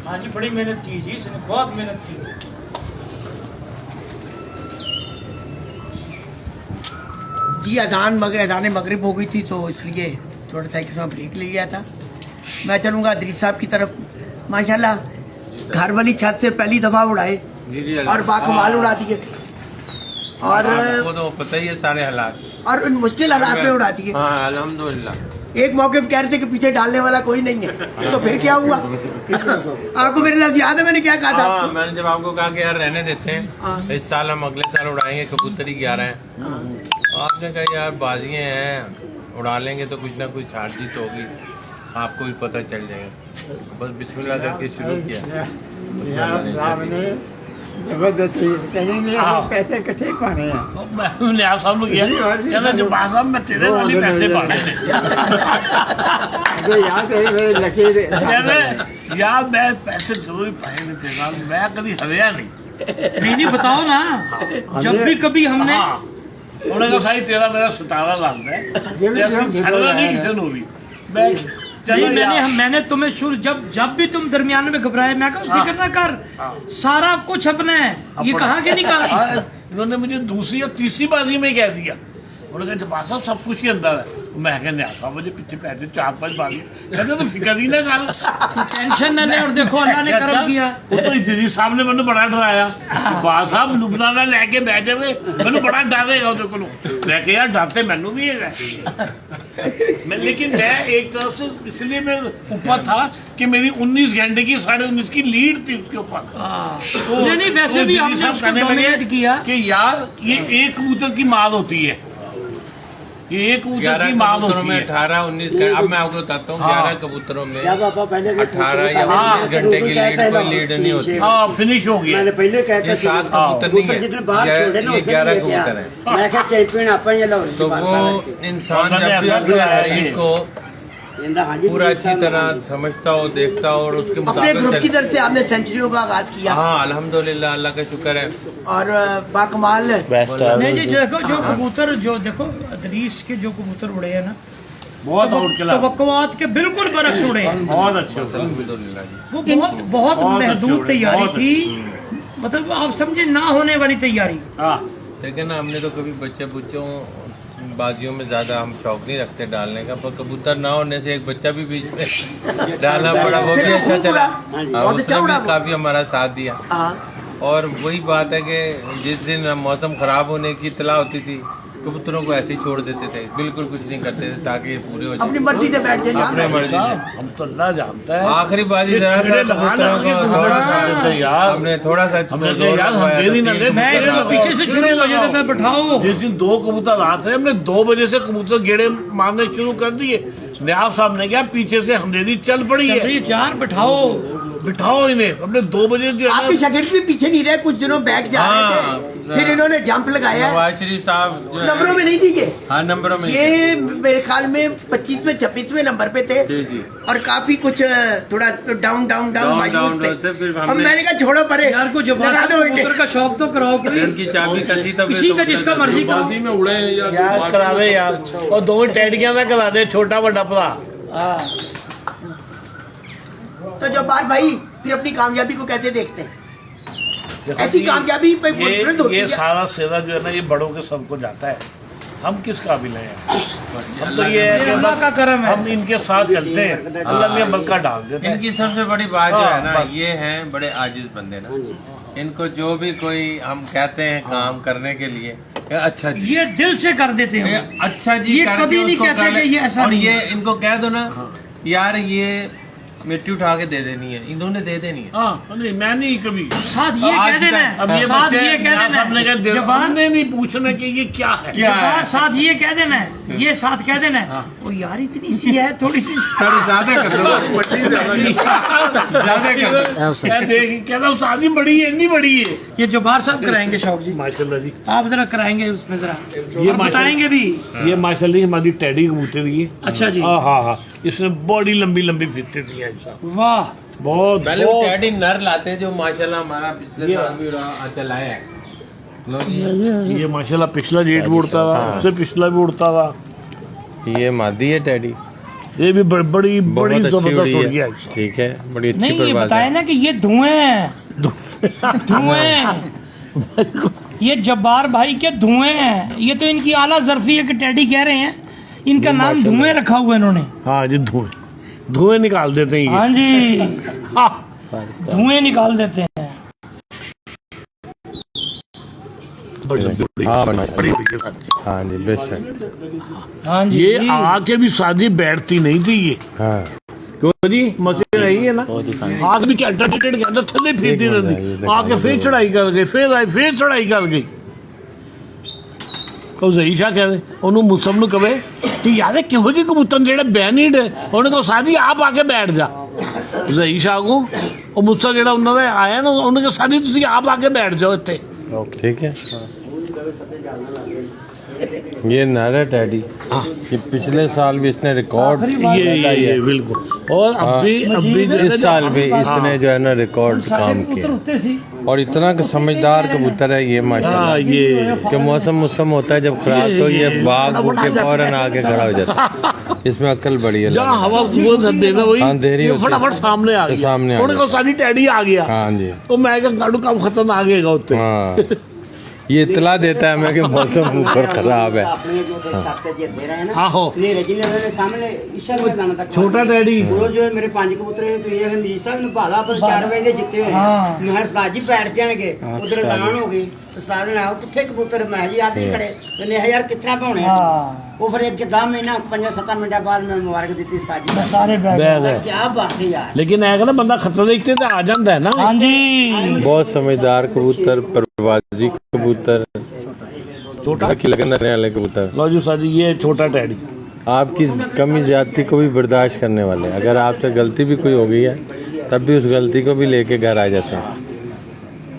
[SPEAKER 2] हाँ जी, बड़ी मेहनत की जी, इसने बहुत मेहनत की।
[SPEAKER 1] जी अजान मगरिब हो गई थी तो इसलिए थोड़ा सा एक समय ब्रेक ले लिया था। मैं चलूँगा अदरीस साहब की तरफ। माशाल्लाह घर वाली छत से पहली दफ़ा उड़ाए और बाकमाल उड़ा दिए और
[SPEAKER 4] वो तो पता ही है सारे हालात
[SPEAKER 1] और उन मुश्किल हालात में उड़ा दिए।
[SPEAKER 4] हाँ अल्हम्दुलिल्लाह।
[SPEAKER 1] एक मौके पे कह रहे थे कि पीछे डालने वाला कोई नहीं है, तो फिर क्या हुआ? आपको मेरे लफ्ज़ याद है मैंने क्या कहा था?
[SPEAKER 4] हाँ, मैंने जब आपको कहा कि यार रहने देते हैं, इस साल हम अगले साल उड़ाएंगे, कबूतरी 11 है। आपने कहा यार बाजियाँ हैं, उड़ा लेंगे तो कुछ ना कुछ हार जीत होगी, आपको भी पता चल जाएगा। बस बिस्मिल्लाह करके शुरू किया।
[SPEAKER 8] जबरदस्ती कहेंगे पैसे इकट्ठे पाने हैं।
[SPEAKER 3] मैंने आप साहब किया कहना जब्बार साहब मैं तेरे वाली पैसे पाने
[SPEAKER 8] मुझे याद है मेरे लकीर
[SPEAKER 3] कहने यार मैं पैसे जरूर पाए नहीं तेरे नाल, मैं कभी हरिया नहीं।
[SPEAKER 2] नहीं बताओ ना, जब भी कभी हमने
[SPEAKER 3] उन्होंने कहा भाई तेरा मेरा 17 लाख है, छड़ना नहीं किसी को भी। मैं
[SPEAKER 2] मैंने तुम्हें शुरू जब भी तुम दरमियान में घबराए, मैं कहा फिक्र ना कर, सारा कुछ अपना है। ये कहा कि नहीं कहा?
[SPEAKER 3] इन्होंने मुझे दूसरी या तीसरी बाजी में कह दिया, उन्होंने कहा जब्बार साहब सब कुछ ही अंदर है। मैं कहने साहब मुझे पीछे पैसे 4-5 बाजी कहते तो फिक्र ही ना कर,
[SPEAKER 2] टेंशन ना ले। और देखो अल्लाह ने करम किया।
[SPEAKER 3] वो तो इतनी साहब ने मैंने बड़ा डराया, जब्बार साहब लुबनाना लेके बह जावे मैंने बड़ा डरेगा ਉਹਦੇ ਕੋਲੋਂ। मैं कहा यार डरते मैनू भी है लेकिन मैं एक तरफ से इसलिए मैं ऊपर था कि मेरी 19 घंटे की 19.5 की लीड थी उसके ऊपर। तो
[SPEAKER 2] नहीं वैसे भी हमने उसको डोमिनेट किया
[SPEAKER 3] कि यार ये एक कबूतर की माल होती है, ये एक कबूतर की माल होती
[SPEAKER 4] में
[SPEAKER 3] है।
[SPEAKER 4] 18-19 अब मैं आपको बताता हूँ 11 कबूतरों में
[SPEAKER 7] क्या पापा पहले
[SPEAKER 4] 18 या 19 घंटे की लीड कोई लीड नहीं होती।
[SPEAKER 3] हाँ फिनिश हो गया।
[SPEAKER 7] मैंने पहले कहता
[SPEAKER 4] ये 7 कबूतर नहीं
[SPEAKER 7] जितने बाहर
[SPEAKER 4] है,
[SPEAKER 7] छोड़े ना
[SPEAKER 4] ये
[SPEAKER 7] उसने
[SPEAKER 4] 11
[SPEAKER 7] नहीं किया।
[SPEAKER 4] कबूतर है।
[SPEAKER 7] मैं क्या चैंपियन आप ही लाहौर
[SPEAKER 4] तो वो इंसान जब भी इनको पूरा अच्छी तरह समझता हो, देखता हो और उसके
[SPEAKER 1] अपने ग्रुप की
[SPEAKER 4] मुताबिक
[SPEAKER 1] तरफ से आपने सेंचुरियों का आगाज किया।
[SPEAKER 4] हाँ अल्हम्दुलिल्लाह अल्लाह का शुक्र है।
[SPEAKER 1] और बाकमाल
[SPEAKER 5] बेस्ट
[SPEAKER 2] नहीं जी, देखो जो कबूतर जो देखो अदरीस के जो कबूतर उड़े हैं ना,
[SPEAKER 3] बहुत आउट किला,
[SPEAKER 2] तवक्कुआत के बिल्कुल बरक्स उड़े हैं।
[SPEAKER 3] बहुत अच्छे
[SPEAKER 4] अल्हम्दुलिल्लाह जी।
[SPEAKER 2] वो बहुत
[SPEAKER 3] बहुत
[SPEAKER 2] महदूद
[SPEAKER 3] अच्छे
[SPEAKER 2] तैयारी
[SPEAKER 3] बहुत
[SPEAKER 2] थी, मतलब आप समझे ना होने वाली तैयारी।
[SPEAKER 3] हाँ
[SPEAKER 4] लेकिन ना हमने तो कभी बच्चों बाजियों में ज्यादा हम शौक नहीं रखते डालने का, पर कबूतर ना होने से एक बच्चा भी बीच में डालना पड़ा, वो भी अच्छा चला।
[SPEAKER 1] बहुत अच्छा
[SPEAKER 4] उसने
[SPEAKER 1] उड़ा
[SPEAKER 4] भी काफी हमारा साथ दिया।
[SPEAKER 1] हाँ
[SPEAKER 4] और वही बात है कि जिस दिन मौसम खराब होने की इतला होती थी, कबूतरों को ऐसे ही छोड़ देते थे, बिल्कुल कुछ नहीं करते थे ताकि ये पूरे हो
[SPEAKER 1] अपनी
[SPEAKER 4] जाए
[SPEAKER 1] मर्जी से बैठ जाए
[SPEAKER 4] अपने मर्जी से।
[SPEAKER 3] हम तो अल्लाह जानता है।
[SPEAKER 4] आखिरी बाजी जरा सा कबूतरों को हमने थोड़ा सा
[SPEAKER 3] हमने कहा यार हम देरी ना ले,
[SPEAKER 2] मैं इसको पीछे से शुरू हो जाता था, बैठाओ।
[SPEAKER 3] जिस दिन 2 कबूतर आते हैं हमने 2 बजे से कबूतर गेड़े मारने शुरू कर दिए। न्याब साहब ने क्या पीछे से अंधेरी चल पड़ी है,
[SPEAKER 2] यार बैठाओ
[SPEAKER 3] बिठाओ इन्हें। हमने 2 बजे जो है
[SPEAKER 1] आपके शागिर्द भी पीछे नहीं रहे, कुछ दिनों बैक जा रहे थे, फिर इन्होंने जंप लगाया।
[SPEAKER 4] नवाज शरीफ साहब जो है-
[SPEAKER 1] नंबरों में नहीं थी ये।
[SPEAKER 4] हाँ नंबरों में
[SPEAKER 1] ये मेरे ख्याल में 25वें 26वें नंबर पे थे।
[SPEAKER 4] जी जी।
[SPEAKER 1] और काफी कुछ थोड़ा डाउन
[SPEAKER 4] डाउन थे, फिर
[SPEAKER 1] हम मैंने कहा छोड़ो परे,
[SPEAKER 2] यार को जब
[SPEAKER 1] लगा दो उल्टे।
[SPEAKER 2] का शौक तो कराओ कोई,
[SPEAKER 4] उनकी चाबी कसी तब
[SPEAKER 2] किसी का जिसका मर्जी का।
[SPEAKER 6] बाजी में उड़े हैं या
[SPEAKER 3] यार करा दे यार, और 2 टैडियां ना करा दे, छोटा बड़ा भला।
[SPEAKER 1] तो जब्बार भाई फिर अपनी कामयाबी को कैसे देखते हैं? ऐसी
[SPEAKER 3] कि
[SPEAKER 1] कामयाबी पे कॉन्फिडेंस होती
[SPEAKER 3] ये
[SPEAKER 1] है।
[SPEAKER 3] सारा सेवा जो है ना ये बड़ों के सबको जाता है, हम किस काबिल हैं? हम तो ये है कि
[SPEAKER 2] अल्लाह का करम है।
[SPEAKER 3] हम इनके साथ चलते हैं, अल्लाह ने मलका डाल देता है।
[SPEAKER 4] इनकी सबसे बड़ी बात जो है ना,
[SPEAKER 3] हाँ,
[SPEAKER 4] ये हैं बड़े आजिज बंदे ना। इनको जो भी कोई हम कहते हैं काम करने के लिए, ये अच्छा जी,
[SPEAKER 2] ये दिल से कर देते
[SPEAKER 4] ये
[SPEAKER 2] हैं।
[SPEAKER 4] अच्छा जी
[SPEAKER 2] ये
[SPEAKER 4] करके
[SPEAKER 2] कभी नहीं
[SPEAKER 4] उसको
[SPEAKER 2] कहते
[SPEAKER 4] कर ले।
[SPEAKER 2] कि ये ऐसा
[SPEAKER 4] और
[SPEAKER 2] नहीं
[SPEAKER 4] ये
[SPEAKER 2] है।
[SPEAKER 4] इनको कह दो ना यार ये मिट्टी उठा के दे देनी है, इन्होंने दे देनी है।
[SPEAKER 3] हाँ नहीं मैं नहीं कभी।
[SPEAKER 2] साथ ये कह देना
[SPEAKER 3] अब
[SPEAKER 2] है,
[SPEAKER 3] ये
[SPEAKER 2] साथ
[SPEAKER 3] बच्चे
[SPEAKER 2] ये कह देना
[SPEAKER 3] सबने
[SPEAKER 2] है,
[SPEAKER 3] कहा
[SPEAKER 2] जवान
[SPEAKER 3] ने नहीं पूछना कि ये क्या है।
[SPEAKER 2] जवान साथ ये कह देना है, ये साथ कह देना है, ओ यार इतनी सी है, थोड़ी सी
[SPEAKER 4] ज्यादा कर दो, ज्यादा कर दो।
[SPEAKER 3] क्या देख कहता हूँ शादी बड़ी है, नहीं बड़ी है।
[SPEAKER 2] ये जब्बार साहब कराएंगे शौक जी,
[SPEAKER 3] माशाल्लाह जी,
[SPEAKER 2] आप जरा कराएंगे उसमें जरा,
[SPEAKER 3] ये
[SPEAKER 2] और बताएंगे भी।
[SPEAKER 3] ये माशाल्लाह जी हमारी टैडी कबूतर की।
[SPEAKER 2] अच्छा जी,
[SPEAKER 3] हाँ हाँ हाँ, इसने बड़ी लंबी लंबी फिरते दी है साहब,
[SPEAKER 2] वाह,
[SPEAKER 3] बहुत
[SPEAKER 4] पहले वो
[SPEAKER 3] बहुत।
[SPEAKER 4] टैडी नर लाते हैं जो माशाल्लाह हमारा पिछले साल भी चलाया है। लो जी,
[SPEAKER 3] ये माशाल्लाह पिछला रेट भी उड़ता था, उससे पिछला भी उड़ता था।
[SPEAKER 4] ये मादी है टैडी,
[SPEAKER 3] ये भी बड़ी बड़ी
[SPEAKER 4] बहुत अच्छी
[SPEAKER 3] जबरदस्त
[SPEAKER 4] उड़ी
[SPEAKER 3] उड़ गया
[SPEAKER 4] है। ठीक है, बड़ी अच्छी
[SPEAKER 2] नहीं ये
[SPEAKER 4] परवाज़
[SPEAKER 2] बताए
[SPEAKER 4] है।
[SPEAKER 2] ना कि ये धुएं हैं, धुएं, ये जब्बार भाई के धुएं हैं, ये तो इनकी आला ज़र्फ़ी है कि टैडी कह रहे हैं, इनका नाम धुएं रखा हुआ है इन्होंने।
[SPEAKER 3] हाँ जी, धुएं धुएं निकाल देते हैं ये।
[SPEAKER 2] हाँ जी,
[SPEAKER 3] हाँ,
[SPEAKER 2] धुएं निकाल देते हैं।
[SPEAKER 3] बड़ी बड़ी
[SPEAKER 4] हाँ,
[SPEAKER 3] बड़ी बड़ी शादी।
[SPEAKER 4] हाँ जी, बेशक।
[SPEAKER 2] हाँ जी,
[SPEAKER 3] ये आके भी शादी बैठती नहीं थी ये,
[SPEAKER 4] हाँ
[SPEAKER 3] क्यों जी मचे रही है ना, आग भी क्या टिकट के अंदर थले फिरती रहती, आके फिर चढ़ाई कर गई, फिर आई, फिर चढ़ाई कर गई। ਉਹ ਜ਼ਈ ਸ਼ਾਹ ਕਹਿੰਦੇ ਉਹਨੂੰ ਮੁਸਲਮ ਨੂੰ ਕਵੇ ਕਿ ਯਾਰ ਕਿਹੋ ਜਿਹੀ ਕਬੂਤਰ ਜਿਹੜਾ ਬੈਨੀਡ ਉਹਨੇ ਕੋ ਸਾਡੀ ਆਪ ਆ ਕੇ ਬੈਠ ਜਾ। ਜ਼ਈ ਸ਼ਾਹ ਕੋ ਉਹ ਮੁਸਲਮ ਜਿਹੜਾ ਉਹਨਾਂ ਦਾ ਆਇਆ ਨਾ ਉਹਨੇ ਕੋ ਸਾਡੀ ਤੁਸੀਂ ਆਪ ਆ ਕੇ ਬੈਠ ਜਾਓ ਇੱਥੇ।
[SPEAKER 4] ठीक है। ये नर है टैडी, ये पिछले साल भी इसने रिकॉर्ड,
[SPEAKER 3] ये बिल्कुल, और अभी जो है
[SPEAKER 4] इस साल भी इसने जो है ना रिकॉर्ड काम किया। और इतना समझदार कबूतर है ये माशाल्लाह,
[SPEAKER 3] ये
[SPEAKER 4] कि मौसम होता है जब खराब तो ये बाग उठ के फौरन आके खड़ा हो जाता है। इसमें अकल बड़ी है।
[SPEAKER 3] जहाँ हवा वो देना वही,
[SPEAKER 4] हाँ, दे रही
[SPEAKER 3] ये
[SPEAKER 4] होती है।
[SPEAKER 3] फटाफट सामने आ
[SPEAKER 4] तो
[SPEAKER 3] गया,
[SPEAKER 4] सामने आ
[SPEAKER 3] उन्होंने
[SPEAKER 4] गया।
[SPEAKER 3] कहा सारी टैडी आ गया।
[SPEAKER 4] हाँ जी,
[SPEAKER 3] तो मैं क्या गाड़ू काम खतरनाक है उत्ते।
[SPEAKER 4] हाँ ये इतला देता है हमें कि मौसम ऊपर खराब है।
[SPEAKER 7] अपने जो छाते जितने रहे ना,
[SPEAKER 3] आहो
[SPEAKER 7] नेरे जिन्हें उन्होंने सामने ईशा में दाना तक
[SPEAKER 3] छोटा टैडी
[SPEAKER 7] वो जो है मेरे 5 कबूतर हैं, तो ये हमीद साहब ने भाला पर 4 बजे जिते हुए हैं। मैं उस्ताद जी बैठ जाएंगे, उधर ऐलान हो गई, उस्ताद ने आओ कितने कबूतर, मैं जी आते ही खड़े, मैंने यार कितना पाने, वो फिर एक 10 महीना 5-7 मिनट बाद मैं मुबारक दी उस्ताद जी
[SPEAKER 2] सारे बैग,
[SPEAKER 3] बैग है।
[SPEAKER 7] क्या बात है यार।
[SPEAKER 3] लेकिन ऐसा ना बंदा खतरा देखते तो आ जाता है ना।
[SPEAKER 2] हाँ जी,
[SPEAKER 4] बहुत समझदार कबूतर, परवाजी कबूतर, छोटा की लगन रखने वाले कबूतर,
[SPEAKER 3] लो जी साजी ये छोटा टैडी
[SPEAKER 4] आपकी कमी ज्यादती को भी बर्दाश्त करने वाले। अगर आपसे गलती भी कोई हो गई है तब भी उस गलती को भी लेके घर आ जाते हैं।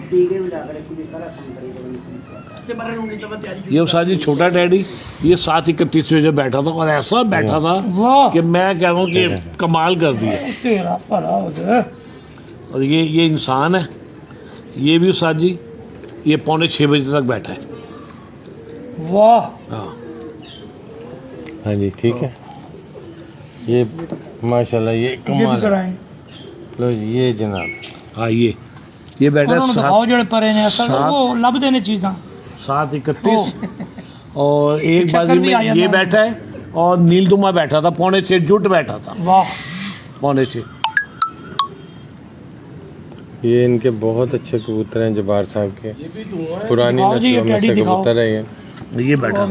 [SPEAKER 7] ठीक है बिल्कुल सारा काम करेगा।
[SPEAKER 3] ये साजी छोटा टैडी ये 7:31 बजे बैठा था, और ऐसा बैठा था
[SPEAKER 2] वाह,
[SPEAKER 3] कि मैं कह रहा हूँ कि कमाल कर दिया।
[SPEAKER 2] तेरा भला हो जाए।
[SPEAKER 3] और ये इंसान है, ये भी साजी ये 5:45 बजे तक बैठा है।
[SPEAKER 2] वाह,
[SPEAKER 3] हाँ
[SPEAKER 4] हाँ जी, ठीक है। ये माशाल्लाह ये
[SPEAKER 2] ये भी
[SPEAKER 4] कमाल है।
[SPEAKER 2] कराएं।
[SPEAKER 4] लो जी, ये जनाब
[SPEAKER 3] हाँ ये बैठा
[SPEAKER 2] ਉਹਨਾਂ ਨੂੰ
[SPEAKER 3] है
[SPEAKER 2] ਦਿਖਾਓ ਜਿਹੜੇ ਪਰੇ ਨੇ, ਅਸਲ
[SPEAKER 3] सात-
[SPEAKER 2] ਉਹ ਲੱਭਦੇ ਨੇ ਚੀਜ਼ਾਂ।
[SPEAKER 3] 7:31 और एक
[SPEAKER 2] चक्कर
[SPEAKER 3] बाजू
[SPEAKER 2] भी
[SPEAKER 3] में
[SPEAKER 2] आ जाता
[SPEAKER 3] ये
[SPEAKER 2] है।
[SPEAKER 3] बैठा है, और नीलदुमा बैठा था 5:45 जुट बैठा था
[SPEAKER 2] वाह,
[SPEAKER 3] 5:45।
[SPEAKER 4] ये इनके बहुत अच्छे कबूतर हैं जबार साहब के, पुरानी
[SPEAKER 2] दिखाओ जी, ये
[SPEAKER 4] नस्लों में
[SPEAKER 2] टैडी
[SPEAKER 4] से
[SPEAKER 2] दिखाओ।
[SPEAKER 4] कबूतर है
[SPEAKER 3] ये बैठा था,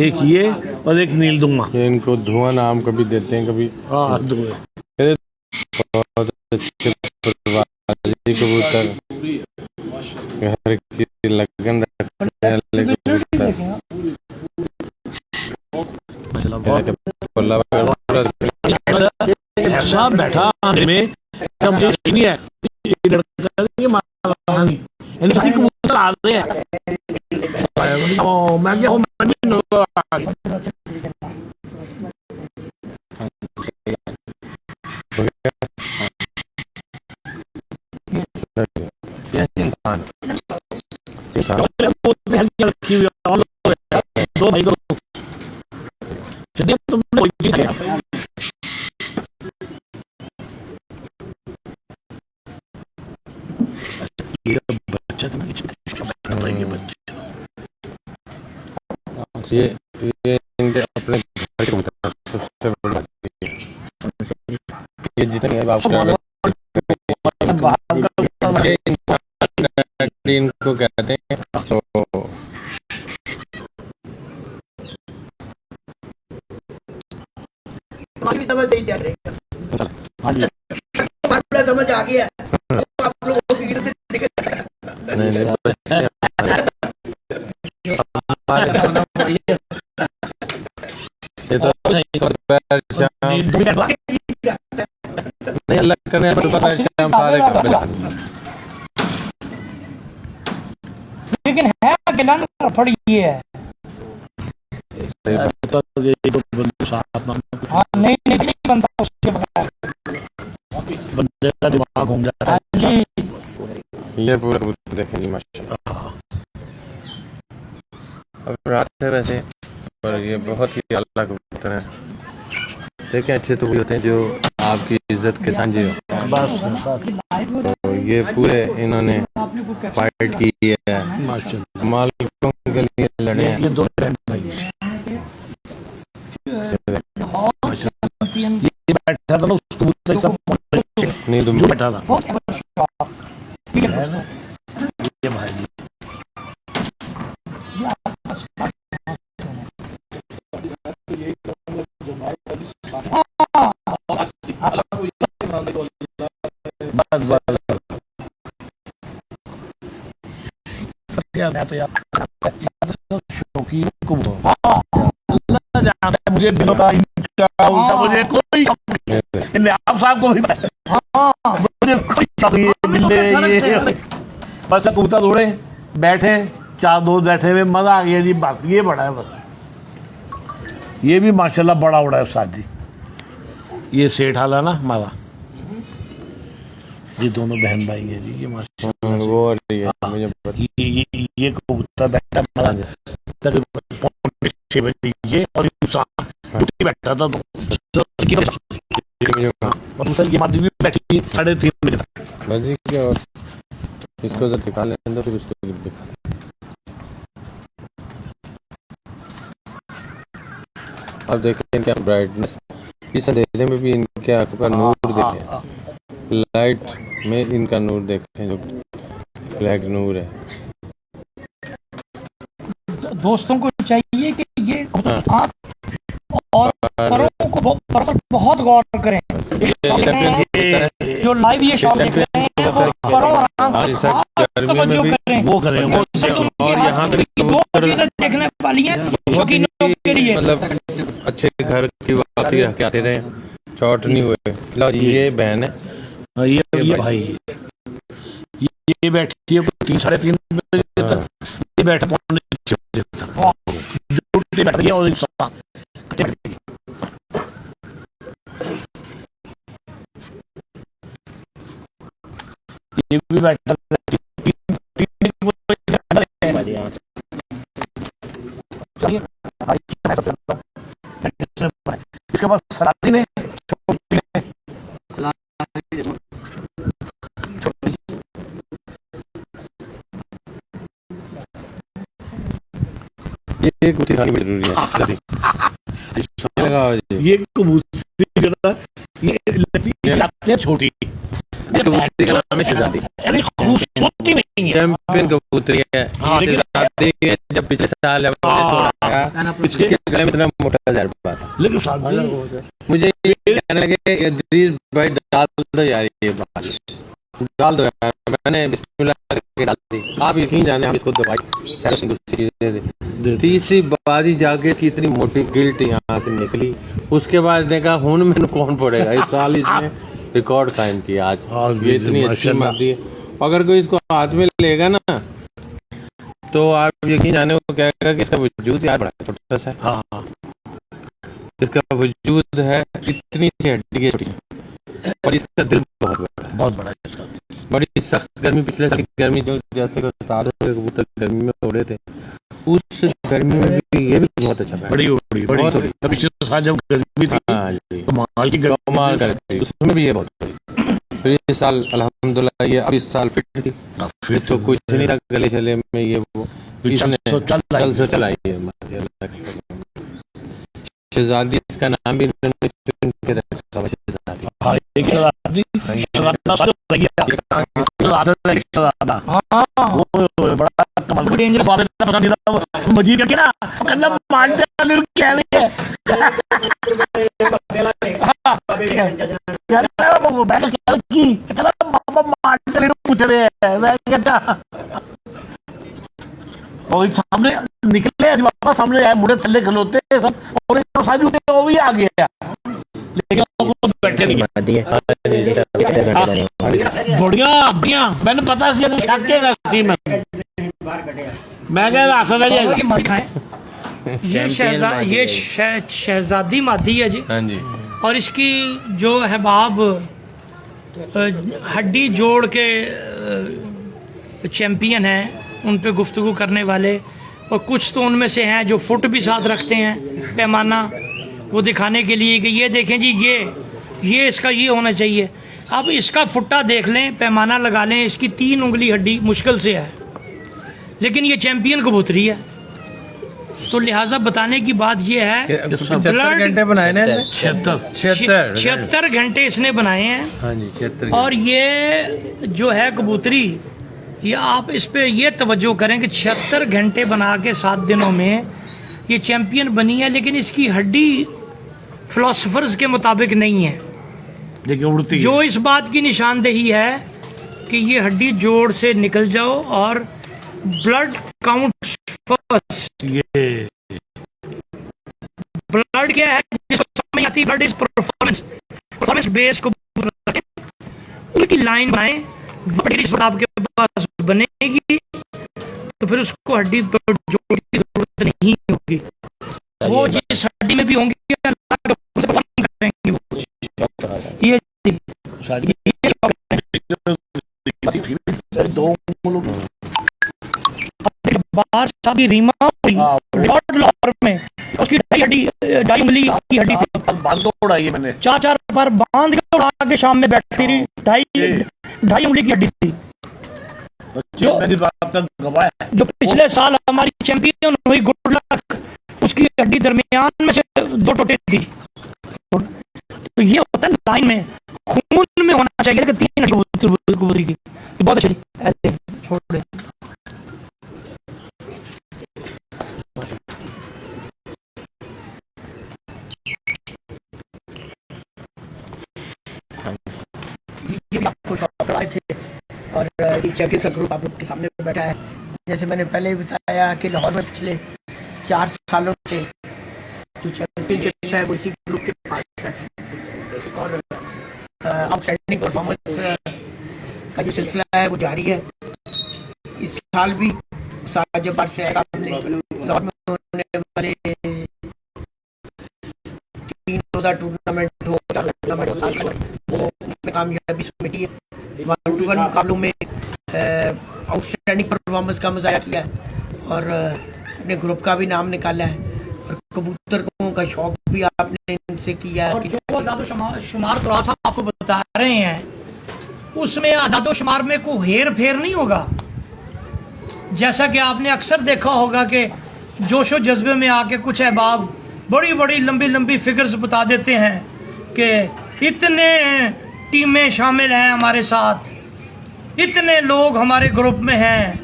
[SPEAKER 3] एक ये और एक नीलदुमा।
[SPEAKER 4] ये इनको धुआं नाम कभी देते हैं, कभी
[SPEAKER 3] हाँ
[SPEAKER 4] बहुत अच्छे परवाजी कबूतर, घर की लगन रखने वाले कबूतर।
[SPEAKER 3] ऐसा बैठा में कब नहीं है, ये लड़का ये मारा नहीं, यानी सारी कबूतर आ रहे हैं। ओ मैं क्या हूँ, मैं भी नौकर आ गया।
[SPEAKER 4] इंसान
[SPEAKER 3] रखी हुई है, दो भाई को तुम बच्चा
[SPEAKER 4] ये इनके अपने घर के कबूतर सबसे बड़ी बात है। ये जितने आपको इनको कहते हैं, तो
[SPEAKER 1] बाकी भी तब सही तैयार रहेगा। समझ आ गया तो आप लोग वो फिक्र से निकल
[SPEAKER 4] नहीं नहीं ये तो नहीं अल्लाह करने शाम सारे
[SPEAKER 2] लेकिन है अकेला ना फड़ी है। हाँ नहीं नहीं बनता उसके बगैर
[SPEAKER 3] बंदे का दिमाग घूम जाता है।
[SPEAKER 2] हाँ जी
[SPEAKER 4] ये पूरा कबूतर देखेंगे माशाल्लाह। अब रात है वैसे पर ये बहुत ही अल्लाह कबूतर है। देखें अच्छे तो वही होते हैं जो आपकी इज्जत के सांझे हो। तो ये पूरे इन्होंने फाइट की है, मालिकों के लिए लड़े हैं।
[SPEAKER 3] ये दो भाई ये बैठा था ना उस कबूतर का
[SPEAKER 4] नहीं तुम
[SPEAKER 3] जो बैठा था ये भाई मैं तो यार शौकीन अल्लाह जानता है मुझे दिलों का इनका उल्टा मुझे कोई आप साहब को भी मुझे कोई ये बस कबूतर उड़े बैठे चार दो बैठे हुए मजा आ गया जी। बात ये बड़ा है बस ये भी माशाल्लाह बड़ा उड़ा है उस्ताद जी। ये सेठ आला ना माला ये दोनों बहन भाई है जी। ये माशाल्लाह
[SPEAKER 4] वो मुझे
[SPEAKER 3] ये कबूतर बैठा माला तक 6 बजे ये और बैठा था तो ये मादी भी बैठी 3:30 बजे तक।
[SPEAKER 4] बस क्या और इसको जब दिखा लें फिर उसको दिखा। अब देखें क्या ब्राइटनेस, इस अंधेरे में भी इनके आंखों का नूर देखें, लाइट में इनका नूर देखें जो ब्लैक नूर है।
[SPEAKER 2] दोस्तों को चाहिए कि ये आँख और परों को बहुत गौर करें। जो लाइव ये शॉट देख रहे हैं वो परों और आँख
[SPEAKER 3] वो करें
[SPEAKER 4] और यहाँ
[SPEAKER 2] दो चीजें देखने वाली हैं शौकीनों के लिए।
[SPEAKER 4] मतलब अच्छे घर की वापसी रह के आते रहे, शॉर्ट नहीं हुए। लो जी ये बहन है,
[SPEAKER 3] ये भाई ये बैठी है 3-3:30 बजे तक। ये बैठा पौने 6 बजे तक बैठ गया और ये भी बैठा इसके बाद सलाती ने
[SPEAKER 4] ये कुछ खानी भी जरूरी है।
[SPEAKER 3] ये कबूतर ये छोटी खूबसूरती नहीं है।
[SPEAKER 4] चैंपियन कबूतरी है। जब पिछले साल इसके गले में इतना मोटा ज़रबा था,
[SPEAKER 3] लेकिन
[SPEAKER 4] मुझे ये कहने लगे इद्रीस भाई डाल दो यार, ये बात डाल दो यार। मैंने बिस्मिल्लाह करके डाल दी। आप यकीन जाने हम इसको दवाई तीसरी बाजी जाके इसकी इतनी मोटी गिल्ट यहाँ से निकली। उसके बाद देखा हूं मैंने कौन पड़ेगा। इस साल इसने रिकॉर्ड कायम किया आज। ये इतनी अच्छी मारती है, अगर कोई इसको हाथ में लेगा ना तो आप यकीन जाने को कहेगा कि इसका वजूद यार बड़ा छोटा सा है।
[SPEAKER 3] हाँ
[SPEAKER 4] इसका वजूद है इतनी सी हड्डी की छोटी, और इसका दिल बहुत बड़ा है इसका। बड़ी सख्त गर्मी, पिछले साल की गर्मी जो जैसे कबूतर गर्मी में उड़े थे, उस गर्मी में भी ये भी बहुत अच्छा है।
[SPEAKER 3] बड़ी पिछले साल जब गर्मी थी कमाल की
[SPEAKER 4] कमाल करती, उसमें भी ये बहुत बड़ी। फिर इस साल अल्हम्दुलिल्लाह ये अब इस साल फिट थी, फिर तो कुछ नहीं था गले चले में ये वो चल आई है। शहजादी इसका नाम भी
[SPEAKER 3] वो बैठ की कहता पापा मार के मेरे पूछ रहे हैं। मैं कहता और सामने निकले पापा सामने आए मुड़े थल्ले खलोते सब और साहब वो भी आ गया लेकिन वो बैठे नहीं बढ़िया बढ़िया मैंने पता सी शाकेगा सी मैं क्या हंस रहा
[SPEAKER 2] ये शहजादी मादी है जी।
[SPEAKER 4] हाँ जी।
[SPEAKER 2] और इसकी जो अहबाब हड्डी जोड़ के चैंपियन हैं उन पे गुफ्तगू करने वाले, और कुछ तो उनमें से हैं जो फुट भी साथ रखते हैं पैमाना, वो दिखाने के लिए कि ये देखें जी ये इसका ये होना चाहिए। अब इसका फुट्टा देख लें, पैमाना लगा लें, इसकी 3 उंगली हड्डी मुश्किल से है, लेकिन ये चैंपियन कबूतरी है। तो लिहाजा बताने की बात ये है
[SPEAKER 4] 76 घंटे बनाए ना
[SPEAKER 2] 76 घंटे इसने बनाए हैं।
[SPEAKER 4] हाँ जी 76।
[SPEAKER 2] और ये जो है कबूतरी, ये आप इस पे ये तवज्जो करें कि 76 घंटे बना के 7 दिनों में ये चैंपियन बनी है, लेकिन इसकी हड्डी फिलोसफर्स के मुताबिक नहीं है,
[SPEAKER 3] लेकिन उड़ती
[SPEAKER 2] जो इस बात की निशानदेही है कि ये हड्डी जोड़ से निकल जाओ और ब्लड काउंट फर्स्ट।
[SPEAKER 3] ये
[SPEAKER 2] ब्लड क्या है जिसको समझ आती है, ब्लड इज परफॉर्मेंस बेस को उनकी लाइन बनाए, आपके पास बनेगी तो फिर उसको हड्डी जोड़ की जरूरत नहीं होगी, वो जिस हड्डी में भी होंगी करेंगे वो। ये
[SPEAKER 3] दो
[SPEAKER 2] बाहर सारी रीमा लाहौर में उसकी ढाई उंगली की हड्डी थी,
[SPEAKER 3] बांध को उड़ाई मैंने
[SPEAKER 2] 4 बार बांध के उड़ा के शाम में बैठती रही, ढाई उंगली की हड्डी थी। जो पिछले साल हमारी चैंपियन हुई गुड लक, उसकी हड्डी दरमियान में से 2 टोटे थी। तो ये होता है लाइन में, खून में होना चाहिए कि 3 हड्डी की। बहुत अच्छी ऐसे छोड़ दे। आपको शौक आए थे और ये चैंपियंस का ग्रुप आप लोग के सामने बैठा है। जैसे मैंने पहले भी बताया कि लाहौर में पिछले 4 सालों से जो चैंपियनशिप है वो इसी ग्रुप के पास है, और आउटस्टैंडिंग परफॉर्मेंस का जो सिलसिला है वो जारी है। इस साल भी जब लाहौर में होने वाले 3 रोज़ा टूर्नामेंट हो वो कामयाबी समेटी है। 1-to-1 मुकाबलों में आउटस्टैंडिंग परफॉर्मेंस का मुजाहिरा किया है और अपने ग्रुप का भी नाम निकाला है, और कबूतरों का शौक भी आपने इनसे किया है। और जो आदाद-ओ-शुमार तो आपको बता रहे हैं, उसमें आदाद-ओ-शुमार में कोई हेर फेर नहीं होगा। जैसा कि आपने अक्सर देखा होगा कि जोशो जज्बे में आके कुछ अहबाब बड़ी बड़ी लंबी लंबी फिगर्स बता देते हैं कि इतने टीमें शामिल हैं हमारे साथ, इतने लोग हमारे ग्रुप में हैं,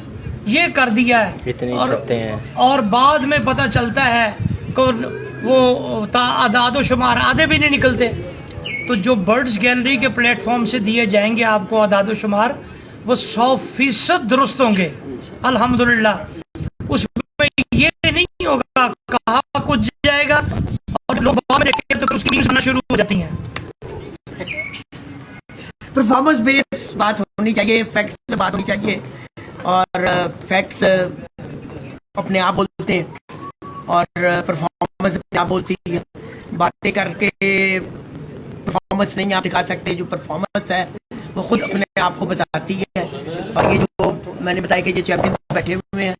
[SPEAKER 2] ये कर दिया है,
[SPEAKER 5] इतने
[SPEAKER 2] और,
[SPEAKER 5] हैं।
[SPEAKER 2] और बाद में पता चलता है कि वो आदादो शुमार आधे भी नहीं निकलते। तो जो बर्ड्स गैलरी के प्लेटफॉर्म से दिए जाएंगे आपको आदादो शुमार, वो 100% दुरुस्त होंगे अल्हम्दुलिल्लाह। उसमें ये नहीं होगा कहा कुछ जाएगा और लोग बाद में देखेंगे तो उसकी मीम्स बनना शुरू हो जाती हैं। परफॉर्मेंस बेस बात होनी चाहिए, फैक्ट्स पे बात होनी चाहिए, और फैक्ट्स अपने आप बोलते हैं और परफॉर्मेंस अपने आप बोलती है। बातें करके परफॉर्मेंस नहीं आप दिखा सकते, जो परफॉर्मेंस है वो खुद अपने आप को बताती है। और ये जो मैंने बताया कि ये चैंपियन बैठे हुए हैं,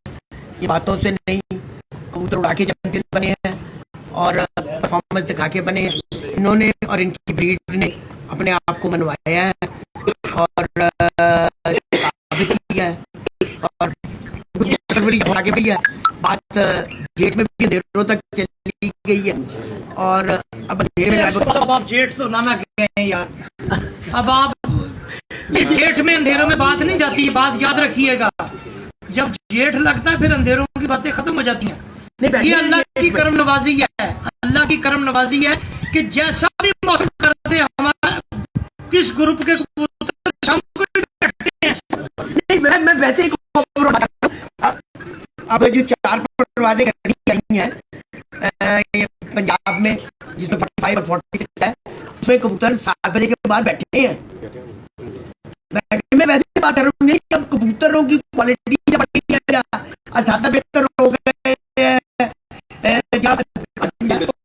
[SPEAKER 2] ये बातों से नहीं, कबूतर उड़ा के चैंपियन बने हैं और परफॉर्मेंस दिखा के बने हैं। इन्होंने और इनकी ब्रीड ने अपने आप को मनवाया है और साबित किया है, और आगे भी है। बात जेठ में भी देरों तक चली गई है और अब आप जेठ तो ना कहें यार, अब आप ये जेठ में अंधेरों में बात नहीं जाती, बात याद रखिएगा। जब जेठ लगता है फिर अंधेरों की बातें खत्म हो जाती हैं। ये अल्लाह की करम नवाजी है, अल्लाह की करम नवाजी है कि जैसा भी मौसम करते हमारा किस ग्रुप के कबूतर शाम को बैठते हैं?
[SPEAKER 1] नहीं, मैं वैसे ही खबर उठा रहा हूं। अब जो 4 परवाज़ें गाड़ी आई हैं ये पंजाब में, जिसमें 45 और 46 है, उसमें कबूतर 7 बजे के बाद बैठे हैं। मैं वैसे ही बात कर रहा हूँ कि अब कबूतरों की क्वालिटी जब बढ़ी है, ज्यादा बेहतर हो गए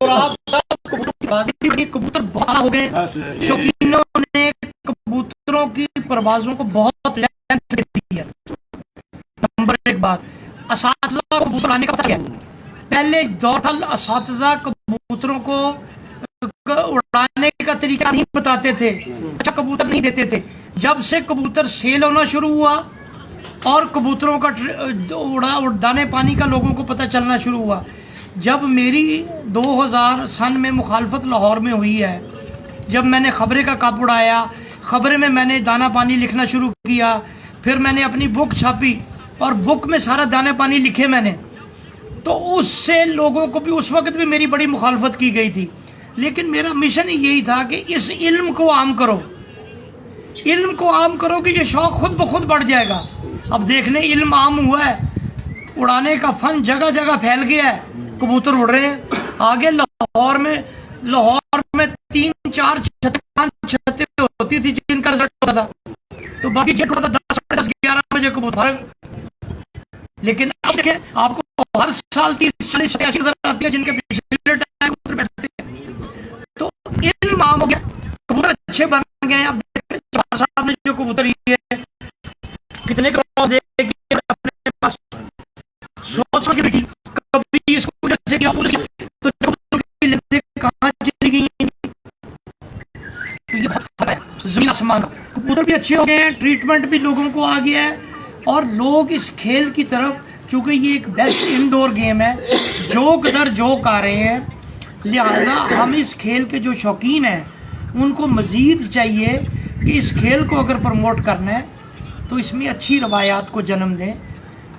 [SPEAKER 2] और आप सब कबूतर कबूतर बहुत हो गए। शौकीनों ने कबूतरों की परवाजों को बहुत लेंथ दे दी है। नंबर एक बात, असातिज़ा को कबूतर लाने का पता क्या है? पहले दौर था, असातिज़ा कबूतरों को उड़ाने का तरीका नहीं बताते थे, अच्छा कबूतर नहीं देते थे। जब से कबूतर सेल होना शुरू हुआ और कबूतरों का दाने पानी का लोगों को पता चलना शुरू हुआ, जब मेरी 2000 सन में मुखालफत लाहौर में हुई है, जब मैंने खबरें का कप उड़ाया, खबरें में मैंने दाना पानी लिखना शुरू किया, फिर मैंने अपनी बुक छापी और बुक में सारा दाना पानी लिखे मैंने, तो उससे लोगों को भी उस वक्त भी मेरी बड़ी मुखालफत की गई थी। लेकिन मेरा मिशन ही यही था कि इस इल्म को आम करो, इल्म को आम करो कि ये शौक खुद ब खुद बढ़ जाएगा। अब देख लें, इल्म आम हुआ है, उड़ाने का फन जगह जगह फैल गया है, कबूतर उड़ रहे हैं। आगे लाहौर में 3-4 छतें होती थी जिनका रिजल्ट होता था, तो बाकी जेट उड़ता 10-11 बजे कबूतर। लेकिन अब देखें, आपको हर साल 30-40-80 हज़ार आती है जिनके पिछले टाइम कबूतर बैठते हैं। तो इल्म आम हो गया, कबूतर अच्छे बन गए। अब जवाहर साहब ने जो कबूतर है कितने क्रॉस अपने पास सोच के भी कभी इसको जैसे कि तो कहाँ चली गई, तो ये बहुत फर्क है जमीन आसमान का। कबूतर भी अच्छे हो गए हैं, ट्रीटमेंट भी लोगों को आ गया है, और लोग इस खेल की तरफ, चूंकि ये एक बेस्ट इंडोर गेम है, जोक दर जोक आ रहे हैं, लिहाजा हम इस खेल के जो शौकीन हैं उनको मज़ीद चाहिए कि इस खेल को अगर प्रमोट करना है तो इसमें अच्छी रवायात को जन्म दें,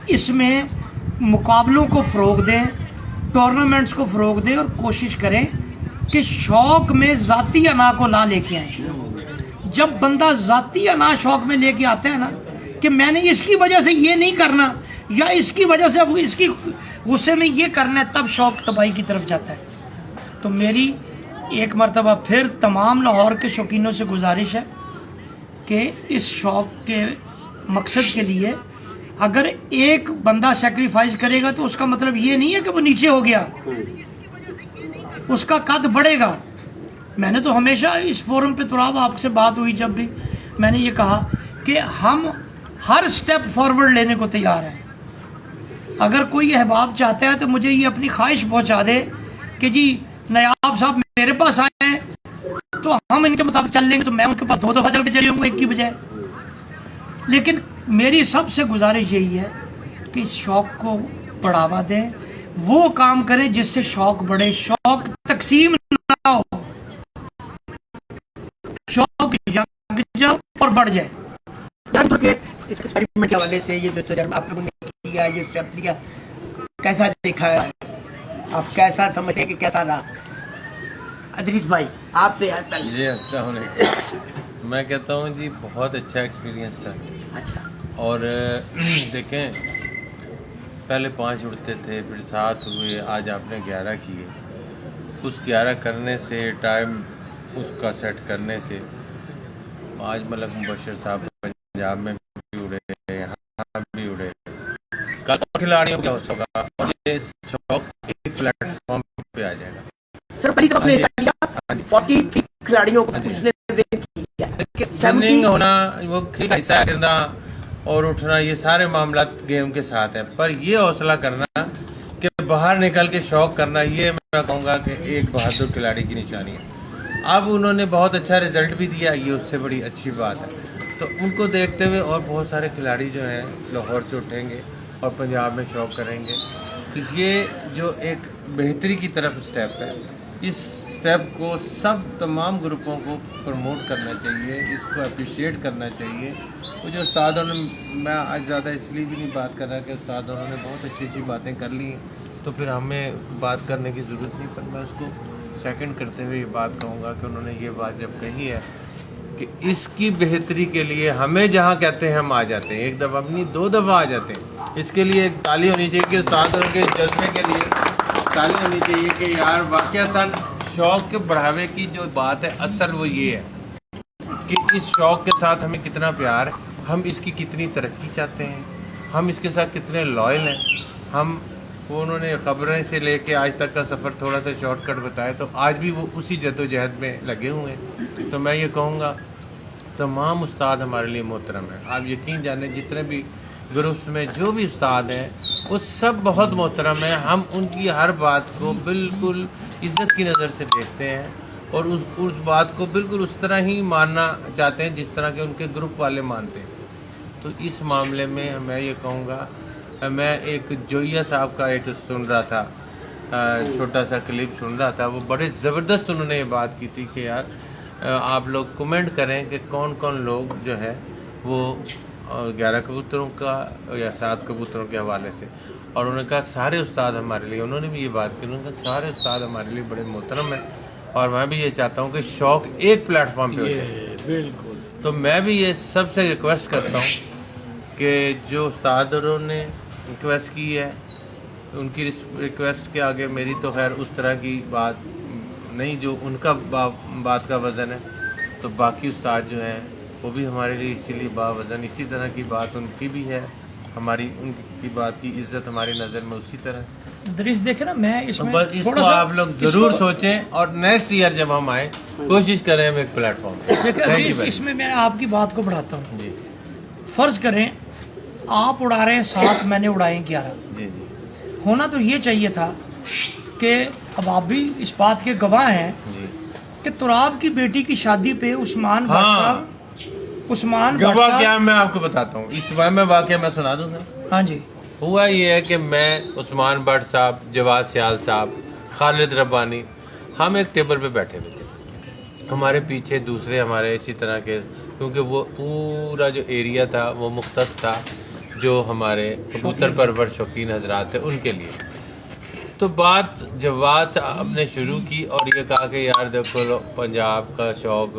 [SPEAKER 2] इसमें मुकाबलों को फ़रोग दें, टूर्नामेंट्स को फ़रोग दें, और कोशिश करें कि शौक़ में ज़ाती अना को ना लेके आएँ। जब बंदा ज़ाती अना शौक़ में लेके आता है ना कि मैंने इसकी वजह से ये नहीं करना या इसकी वजह से अब इसकी गुस्से में ये करना है, तब शौक़ तबाही की तरफ जाता है। तो मेरी एक मरतबा फिर तमाम लाहौर के शौकीनों से गुजारिश है कि इस शौक़ के मकसद के लिए अगर एक बंदा सेक्रीफाइस करेगा तो उसका मतलब ये नहीं है कि वो नीचे हो गया, उसका कद बढ़ेगा। मैंने तो हमेशा इस फोरम पे तुराब आपसे बात हुई जब भी, मैंने ये कहा कि हम हर स्टेप फॉरवर्ड लेने को तैयार हैं। अगर कोई अहबाब चाहता है तो मुझे ये अपनी ख्वाहिश पहुंचा दे कि जी नयाब साहब मेरे पास आए हैं तो हम इनके मुताबिक चल लेंगे, तो मैं उनके पास 2 दफ़ा चल के चले जाऊँगा एक की बजाय। लेकिन मेरी सबसे गुजारिश यही है कि इस शौक़ को बढ़ावा दें, वो काम करें जिससे शौक़ बढ़े, शौक़ तकसीम ना हो, शौक़ जग जाए और बढ़ जाए।
[SPEAKER 1] इस एक्सपेरिमेंट के हवाले से ये जो तजर्बा आप लोगों ने किया, ये स्टेप लिया, कैसा देखा है आप, कैसा समझे कि कैसा रहा? अदरीस भाई आपसे
[SPEAKER 4] जी अस्सलाम वालेकुम। मैं कहता हूँ जी बहुत अच्छा एक्सपीरियंस था।
[SPEAKER 1] अच्छा।
[SPEAKER 4] और देखें, पहले 5 उड़ते थे, फिर 7 हुए, आज आपने 11 किए। उस 11 करने से, टाइम उसका सेट करने से, आज मलक मुबशर साहब पंजाब में भी उड़े, यहाँ भी उड़े, कल खिलाड़ियों का होगा और ये शौक एक प्लेटफॉर्म पे आ जाएगा।
[SPEAKER 1] सर पहली तरफ ने 40 खिलाड़ियों को उसने
[SPEAKER 4] रनिंग होना, वो खेल का हिस्सा करना और उठना, ये सारे मामला गेम के साथ है। पर ये हौसला करना कि बाहर निकल के शौक करना, ये मैं कहूँगा कि एक बहादुर खिलाड़ी की निशानी है। अब उन्होंने बहुत अच्छा रिजल्ट भी दिया, ये उससे बड़ी अच्छी बात है। तो उनको देखते हुए और बहुत सारे खिलाड़ी जो हैं लाहौर से उठेंगे और पंजाब में शौक करेंगे। तो ये जो एक बेहतरी की तरफ स्टेप है, इस स्टेप को सब तमाम ग्रुपों को प्रमोट करना चाहिए, इसको अप्रिशिएट करना चाहिए। वो जो उस्तादों ने, मैं आज ज़्यादा इसलिए भी नहीं बात कर रहा कि उस्तादों ने बहुत अच्छी अच्छी बातें कर ली तो फिर हमें बात करने की ज़रूरत नहीं, पर मैं उसको सेकंड करते हुए ये बात कहूँगा कि उन्होंने ये बात जब कही है कि इसकी बेहतरी के लिए हमें जहाँ कहते हैं हम आ जाते हैं, एक दफ़ा अपनी 2 दफ़ा आ जाते हैं। इसके लिए एक ताली होनी चाहिए कि उस्तादों के जज्बे के लिए ताली होनी चाहिए कि यार वाक़यातन शौक़ के बढ़ावे की जो बात है असल वो ये है कि इस शौक़ के साथ हमें कितना प्यार है, हम इसकी कितनी तरक्की चाहते हैं, हम इसके साथ कितने लॉयल हैं। हम वो उन्होंने ख़बरें से लेके आज तक का सफ़र थोड़ा सा शॉर्टकट बताया, तो आज भी वो उसी जद्दोजहद में लगे हुए हैं। तो मैं ये कहूँगा तमाम उस्ताद हमारे लिए मोहतरम हैं। आप यकीन जाने जितने भी ग्रुप्स में जो भी उस्ताद हैं वो सब बहुत मोहतरम हैं। हम उनकी हर बात को बिल्कुल इज़्ज़त की नज़र से देखते हैं और उस बात को बिल्कुल उस तरह ही मानना चाहते हैं जिस तरह के उनके ग्रुप वाले मानते हैं। तो इस मामले में मैं ये कहूँगा, मैं एक जोइया साहब का एक सुन रहा था, छोटा सा क्लिप सुन रहा था, वो बड़े ज़बरदस्त उन्होंने ये बात की थी कि यार आप लोग कमेंट करें कि कौन कौन लोग जो है वो 11 कबूतरों का या 7 कबूतरों के हवाले से, और उन्होंने कहा सारे उस्ताद हमारे लिए, उन्होंने भी ये बात की, उन्होंने कहा सारे उस्ताद हमारे लिए बड़े मोहतरम हैं और मैं भी ये चाहता हूँ कि शौक़ एक प्लेटफॉर्म पे हो जाए।
[SPEAKER 3] बिल्कुल।
[SPEAKER 4] तो मैं भी ये सबसे रिक्वेस्ट करता हूँ कि जो उस्तादों ने रिक्वेस्ट की है उनकी रिक्वेस्ट के आगे मेरी तो खैर उस तरह की बात नहीं जो उनका बात का वज़न है, तो बाकी उस्ताद जो हैं वो भी हमारे लिए इसीलिए बावज़न इसी तरह की बात उनकी भी है, हमारी उनकी बात की इज्जत हमारी नज़र में उसी तरह।
[SPEAKER 2] दृश्य देखे ना, मैं
[SPEAKER 4] तो
[SPEAKER 2] इसमें
[SPEAKER 4] बस इसको आप लोग ज़रूर सोचें और नेक्स्ट ईयर जब हम आए कोशिश करें हम एक प्लेटफॉर्म।
[SPEAKER 2] देखिए इसमें मैं आपकी बात को बढ़ाता हूँ। फ़र्ज़ करें आप उड़ा रहे हैं 7, मैंने उड़ाए 11।
[SPEAKER 4] जी जी
[SPEAKER 2] होना तो ये चाहिए था कि अब आप भी इस बात के गवाह हैं
[SPEAKER 4] जी
[SPEAKER 2] कि तुराब की बेटी की शादी पे उस्मान भट्ट
[SPEAKER 4] हाँ।
[SPEAKER 2] साहब, उस्मान भट्ट
[SPEAKER 4] गवाह
[SPEAKER 2] साहब,
[SPEAKER 4] क्या मैं आपको बताता हूँ, इस बार में वाक़या मैं सुना दूँ सर।
[SPEAKER 2] हाँ जी,
[SPEAKER 4] हुआ ये है कि मैं उस्मान भट्ट साहब, जवाद सियाल साहब, खालिद रब्बानी, हम एक टेबल पे बैठे हुए थे, हमारे पीछे दूसरे हमारे इसी तरह के, क्योंकि वो पूरा जो एरिया था वो मुख्तस था जो हमारे कबूतर परवर शौकीन हजरात थे उनके लिए। तो बात जवाद साहब ने शुरू की और ये कहा कि यार देखो पंजाब का शौक़,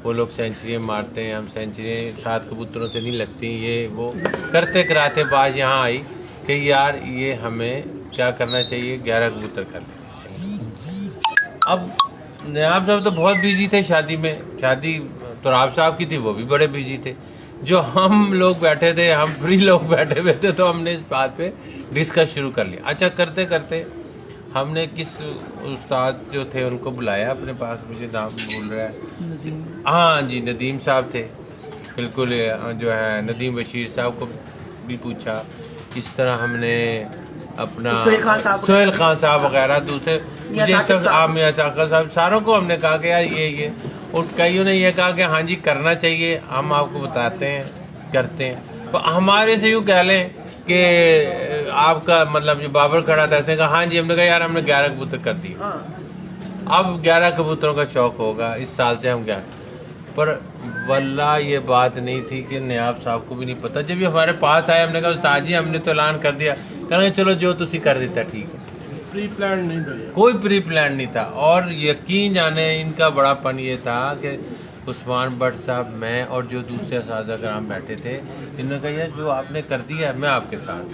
[SPEAKER 4] वो लोग सेंचुरी मारते हैं, हम सेंचुरी 7 कबूतरों से नहीं लगती, ये वो करते कराते बात यहाँ आई कि यार ये हमें क्या करना चाहिए, 11 कबूतर कर लेना चाहिए। अब नयाब साहब तो बहुत बिजी थे शादी में, शादी तुराब साहब की थी, वो भी बड़े बिजी थे। जो हम लोग बैठे थे, हम फ्री लोग बैठे हुए थे, तो हमने इस बात पे डिस्कस शुरू कर लिया। अच्छा करते करते हमने किस उस्ताद जो थे उनको बुलाया अपने पास, मुझे नाम भूल रहा है, हाँ जी नदीम साहब थे, बिल्कुल जो है नदीम बशीर साहब को भी पूछा। इस तरह हमने अपना सोहेल खान साहब वगैरह दूसरे मियां साकिब साहब सारों को हमने कहा कि यार ये और कईयों ने ये कहा कि हाँ जी करना चाहिए, हम आपको बताते हैं, करते हैं। तो हमारे से यूँ कह लें कि आपका मतलब जो बाबर खड़ा था उसने कहा हाँ जी, हमने कहा यार हमने 11 कबूतर कर दिए, अब 11 कबूतरों का शौक होगा इस साल से हम 11। पर वल्लाह ये बात नहीं थी कि नयाब साहब को भी नहीं पता। जब ये हमारे पास आए हमने कहा उस्ताद जी हमने तो ऐलान कर दिया, कहेंगे चलो जो तुसी कर देता ठीक है,
[SPEAKER 6] प्री प्लान नहीं था,
[SPEAKER 4] कोई प्री प्लान नहीं था। और यकीन जाने इनका बड़ापन ये था कि उस्मान भट्ट साहब, मैं और जो दूसरे साजा कराम बैठे थे, इन्होंने कहा यार जो आपने कर दिया मैं आपके साथ।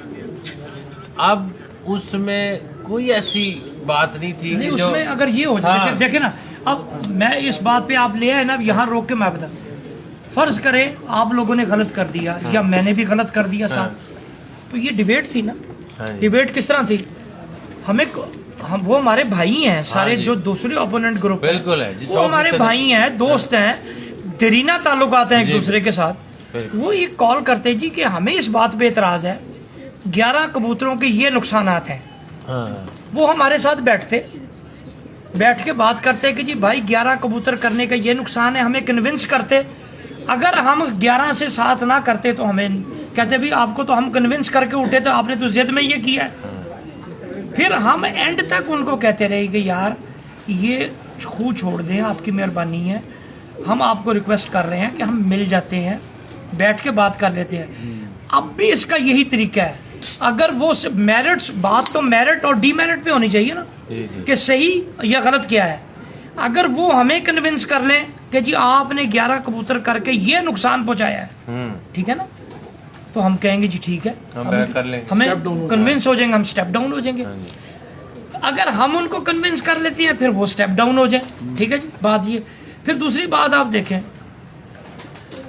[SPEAKER 4] अब उसमें कोई ऐसी बात नहीं थी
[SPEAKER 2] नहीं,
[SPEAKER 4] कि जो
[SPEAKER 2] उसमें अगर ये हो जाए
[SPEAKER 4] हाँ।
[SPEAKER 2] देखे ना, अब मैं इस बात पे आप ले आए ना, यहाँ रोक के मैं बता, फर्ज करें आप लोगों ने गलत कर दिया या मैंने भी गलत कर दिया साहब, तो ये डिबेट थी ना। डिबेट किस तरह थी, हम वो हमारे भाई हैं सारे, जो दूसरे ओपोनेंट ग्रुप
[SPEAKER 4] बिल्कुल है,
[SPEAKER 2] वो हमारे भाई हैं, दोस्त हैं, दरीना ताल्लुकात हैं एक दूसरे के साथ। वो ये कॉल करते जी कि हमें इस बात पे एतराज है, 11 कबूतरों के ये नुकसानात हैं। वो हमारे साथ बैठ के बात करते कि जी भाई 11 कबूतर करने का ये नुकसान है, हमें कन्विंस करते। अगर हम 11 से 7 ना करते तो हमें कहते भी आपको तो हम कन्विंस करके उठे, तो आपने तो जिद में ये किया है। फिर हम एंड तक उनको कहते रहे कि यार ये खूह छोड़ दें, आपकी मेहरबानी है, हम आपको रिक्वेस्ट कर रहे हैं कि हम मिल जाते हैं, बैठ के बात कर लेते हैं। अब भी इसका यही तरीका है, अगर वो मेरिट्स, बात तो मेरिट और डीमेरिट पे होनी चाहिए ना, कि सही या गलत क्या है। अगर वो हमें कन्विंस कर लें कि जी आपने 11 कबूतर करके ये नुकसान पहुंचाया है, ठीक है ना, तो हम कहेंगे जी ठीक है,
[SPEAKER 4] हम बैक कर लेंगे,
[SPEAKER 2] हमें कन्विंस हो जाएंगे, हम स्टेप डाउन हो जाएंगे। अगर हम उनको कन्विंस कर लेते हैं फिर वो स्टेप डाउन हो जाए, ठीक है जी, बात ये। फिर दूसरी बात आप देखें,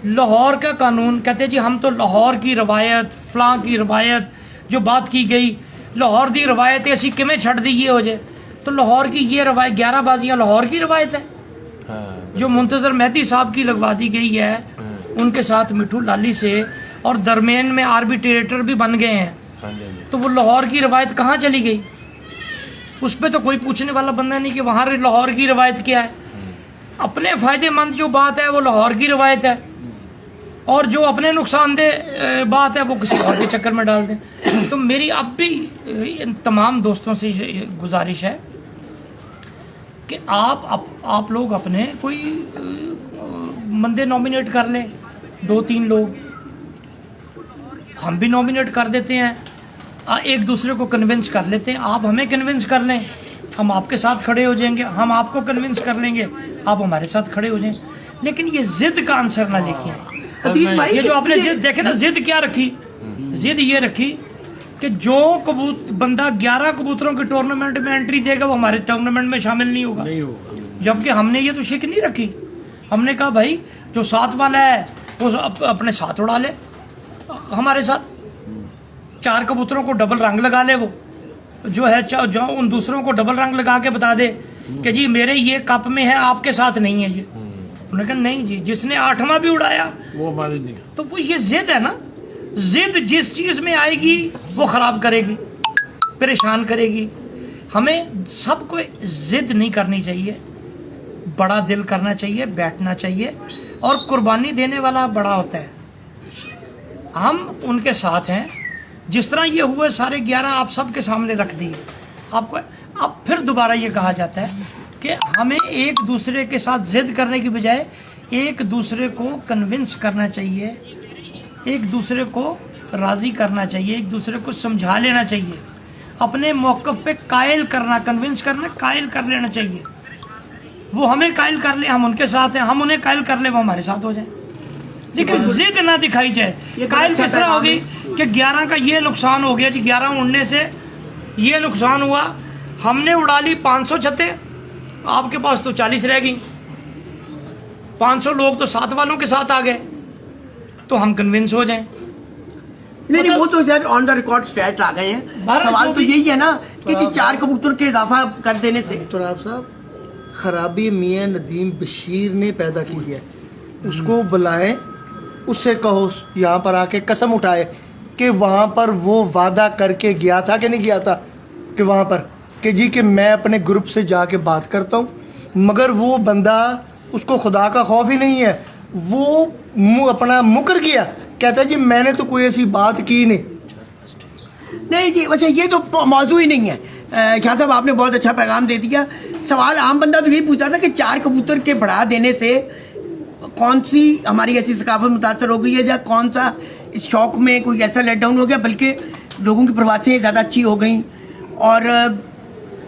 [SPEAKER 2] लाहौर का कानून कहते हैं जी हम तो लाहौर की रवायत फलां की रवायत जो बात की गई लाहौर की रवायत है, असी किमें छड़ दी ये हो जाए। तो लाहौर की ये रवायत 11 बाजियाँ लाहौर की रवायत है जो मुंतजर मेहदी साहब की लगवा दी गई है, उनके साथ मिठू लाली से, और दरमियान में आर्बिट्रेटर भी बन गए हैं। तो वो लाहौर की रवायत कहाँ चली गई? उस पर तो कोई पूछने वाला बंदा नहीं कि वहाँ लाहौर की रवायत क्या है। अपने फ़ायदेमंद जो बात है वो लाहौर की रवायत है, और जो अपने नुकसानदेह बात है वो किसी और के चक्कर में डाल दें। तो मेरी अब भी इन तमाम दोस्तों से गुजारिश है कि आप लोग अपने कोई बंदे नॉमिनेट कर लें, 2-3 लोग हम भी नॉमिनेट कर देते हैं, एक दूसरे को कन्विंस कर लेते हैं। आप हमें कन्विंस कर लें, हम आपके साथ खड़े हो जाएंगे, हम आपको कन्विंस कर लेंगे, आप हमारे साथ खड़े हो जाएं। लेकिन ये जिद का आंसर ना लेके आए।
[SPEAKER 1] अतीश भाई,
[SPEAKER 2] ये जो आपने जिद देखे ना, जिद क्या रखी? जिद ये रखी कि जो बंदा 11 कबूतरों के टूर्नामेंट में एंट्री देगा वो हमारे टूर्नामेंट में शामिल नहीं होगा। जबकि हमने ये तो शिक नहीं रखी। हमने कहा भाई जो 7 वाला है वो अपने साथ उड़ा ले, हमारे साथ 4 कबूतरों को डबल रंग लगा ले, वो जो है जो उन दूसरों को डबल रंग लगा के बता दे कि जी मेरे ये कप में है, आपके साथ नहीं है ये। उन्होंने कहा नहीं जी, जिसने 8वां भी उड़ाया
[SPEAKER 3] वो हमारे नहीं।
[SPEAKER 2] तो वो ये जिद है ना, जिद जिस चीज़ में आएगी वो ख़राब करेगी, परेशान करेगी। हमें सबको जिद नहीं करनी चाहिए, बड़ा दिल करना चाहिए, बैठना चाहिए, और कुर्बानी देने वाला बड़ा होता है। हम उनके साथ हैं। जिस तरह ये हुए सारे 11 आप सबके सामने रख दिए, आपको अब फिर दोबारा ये कहा जाता है कि हमें एक दूसरे के साथ जिद करने की बजाय एक दूसरे को कन्विंस करना चाहिए, एक दूसरे को राज़ी करना चाहिए, एक दूसरे को समझा लेना चाहिए, अपने मौक़िफ़ पे कायल करना, कन्विंस करना, कायल कर लेना चाहिए। वो हमें कायल कर ले, हम उनके साथ हैं, हम उन्हें कायल कर ले, वो हमारे साथ हो जाए। लेकिन जिद ना दिखाई जाए। कायल किस तरह होगी कि 11 का ये नुकसान हो गया जी, 11 उड़ने से ये नुकसान हुआ, हमने उड़ा ली 500 छतें, आपके पास तो 40 रह गई, 500 लोग तो 7 वालों के साथ आ गए, तो हम कन्विंस हो जाएं।
[SPEAKER 1] नहीं, वो तो यार ऑन द रिकॉर्ड स्टैट आ गए हैं। सवाल तो यही है ना कि जी 4 कबूतर के इजाफा कर देने से
[SPEAKER 9] तुराब साहब, खराबी मियां नदीम बशीर ने पैदा की है। उसको बुलाएं, उससे कहो यहाँ पर आके कसम उठाए कि वहाँ पर वो वादा करके गया था कि नहीं गया था, कि वहाँ पर कि जी कि मैं अपने ग्रुप से जाके बात करता हूँ, मगर वो बंदा, उसको खुदा का खौफ ही नहीं है, वो अपना मुकर गया, कहता है जी मैंने तो कोई ऐसी बात की नहीं
[SPEAKER 1] जी। वैसे ये तो मौजू ही नहीं है। शाह साहब आपने बहुत अच्छा पैगाम दे दिया। सवाल आम बंदा तो यही पूछता था कि 4 कबूतर के बढ़ा देने से कौन सी हमारी ऐसी सकाफत मुतासर हो गई है, या कौन सा इस शौक में कोई ऐसा लेट डाउन हो गया, बल्कि लोगों की प्रवासें ज़्यादा अच्छी हो गई। और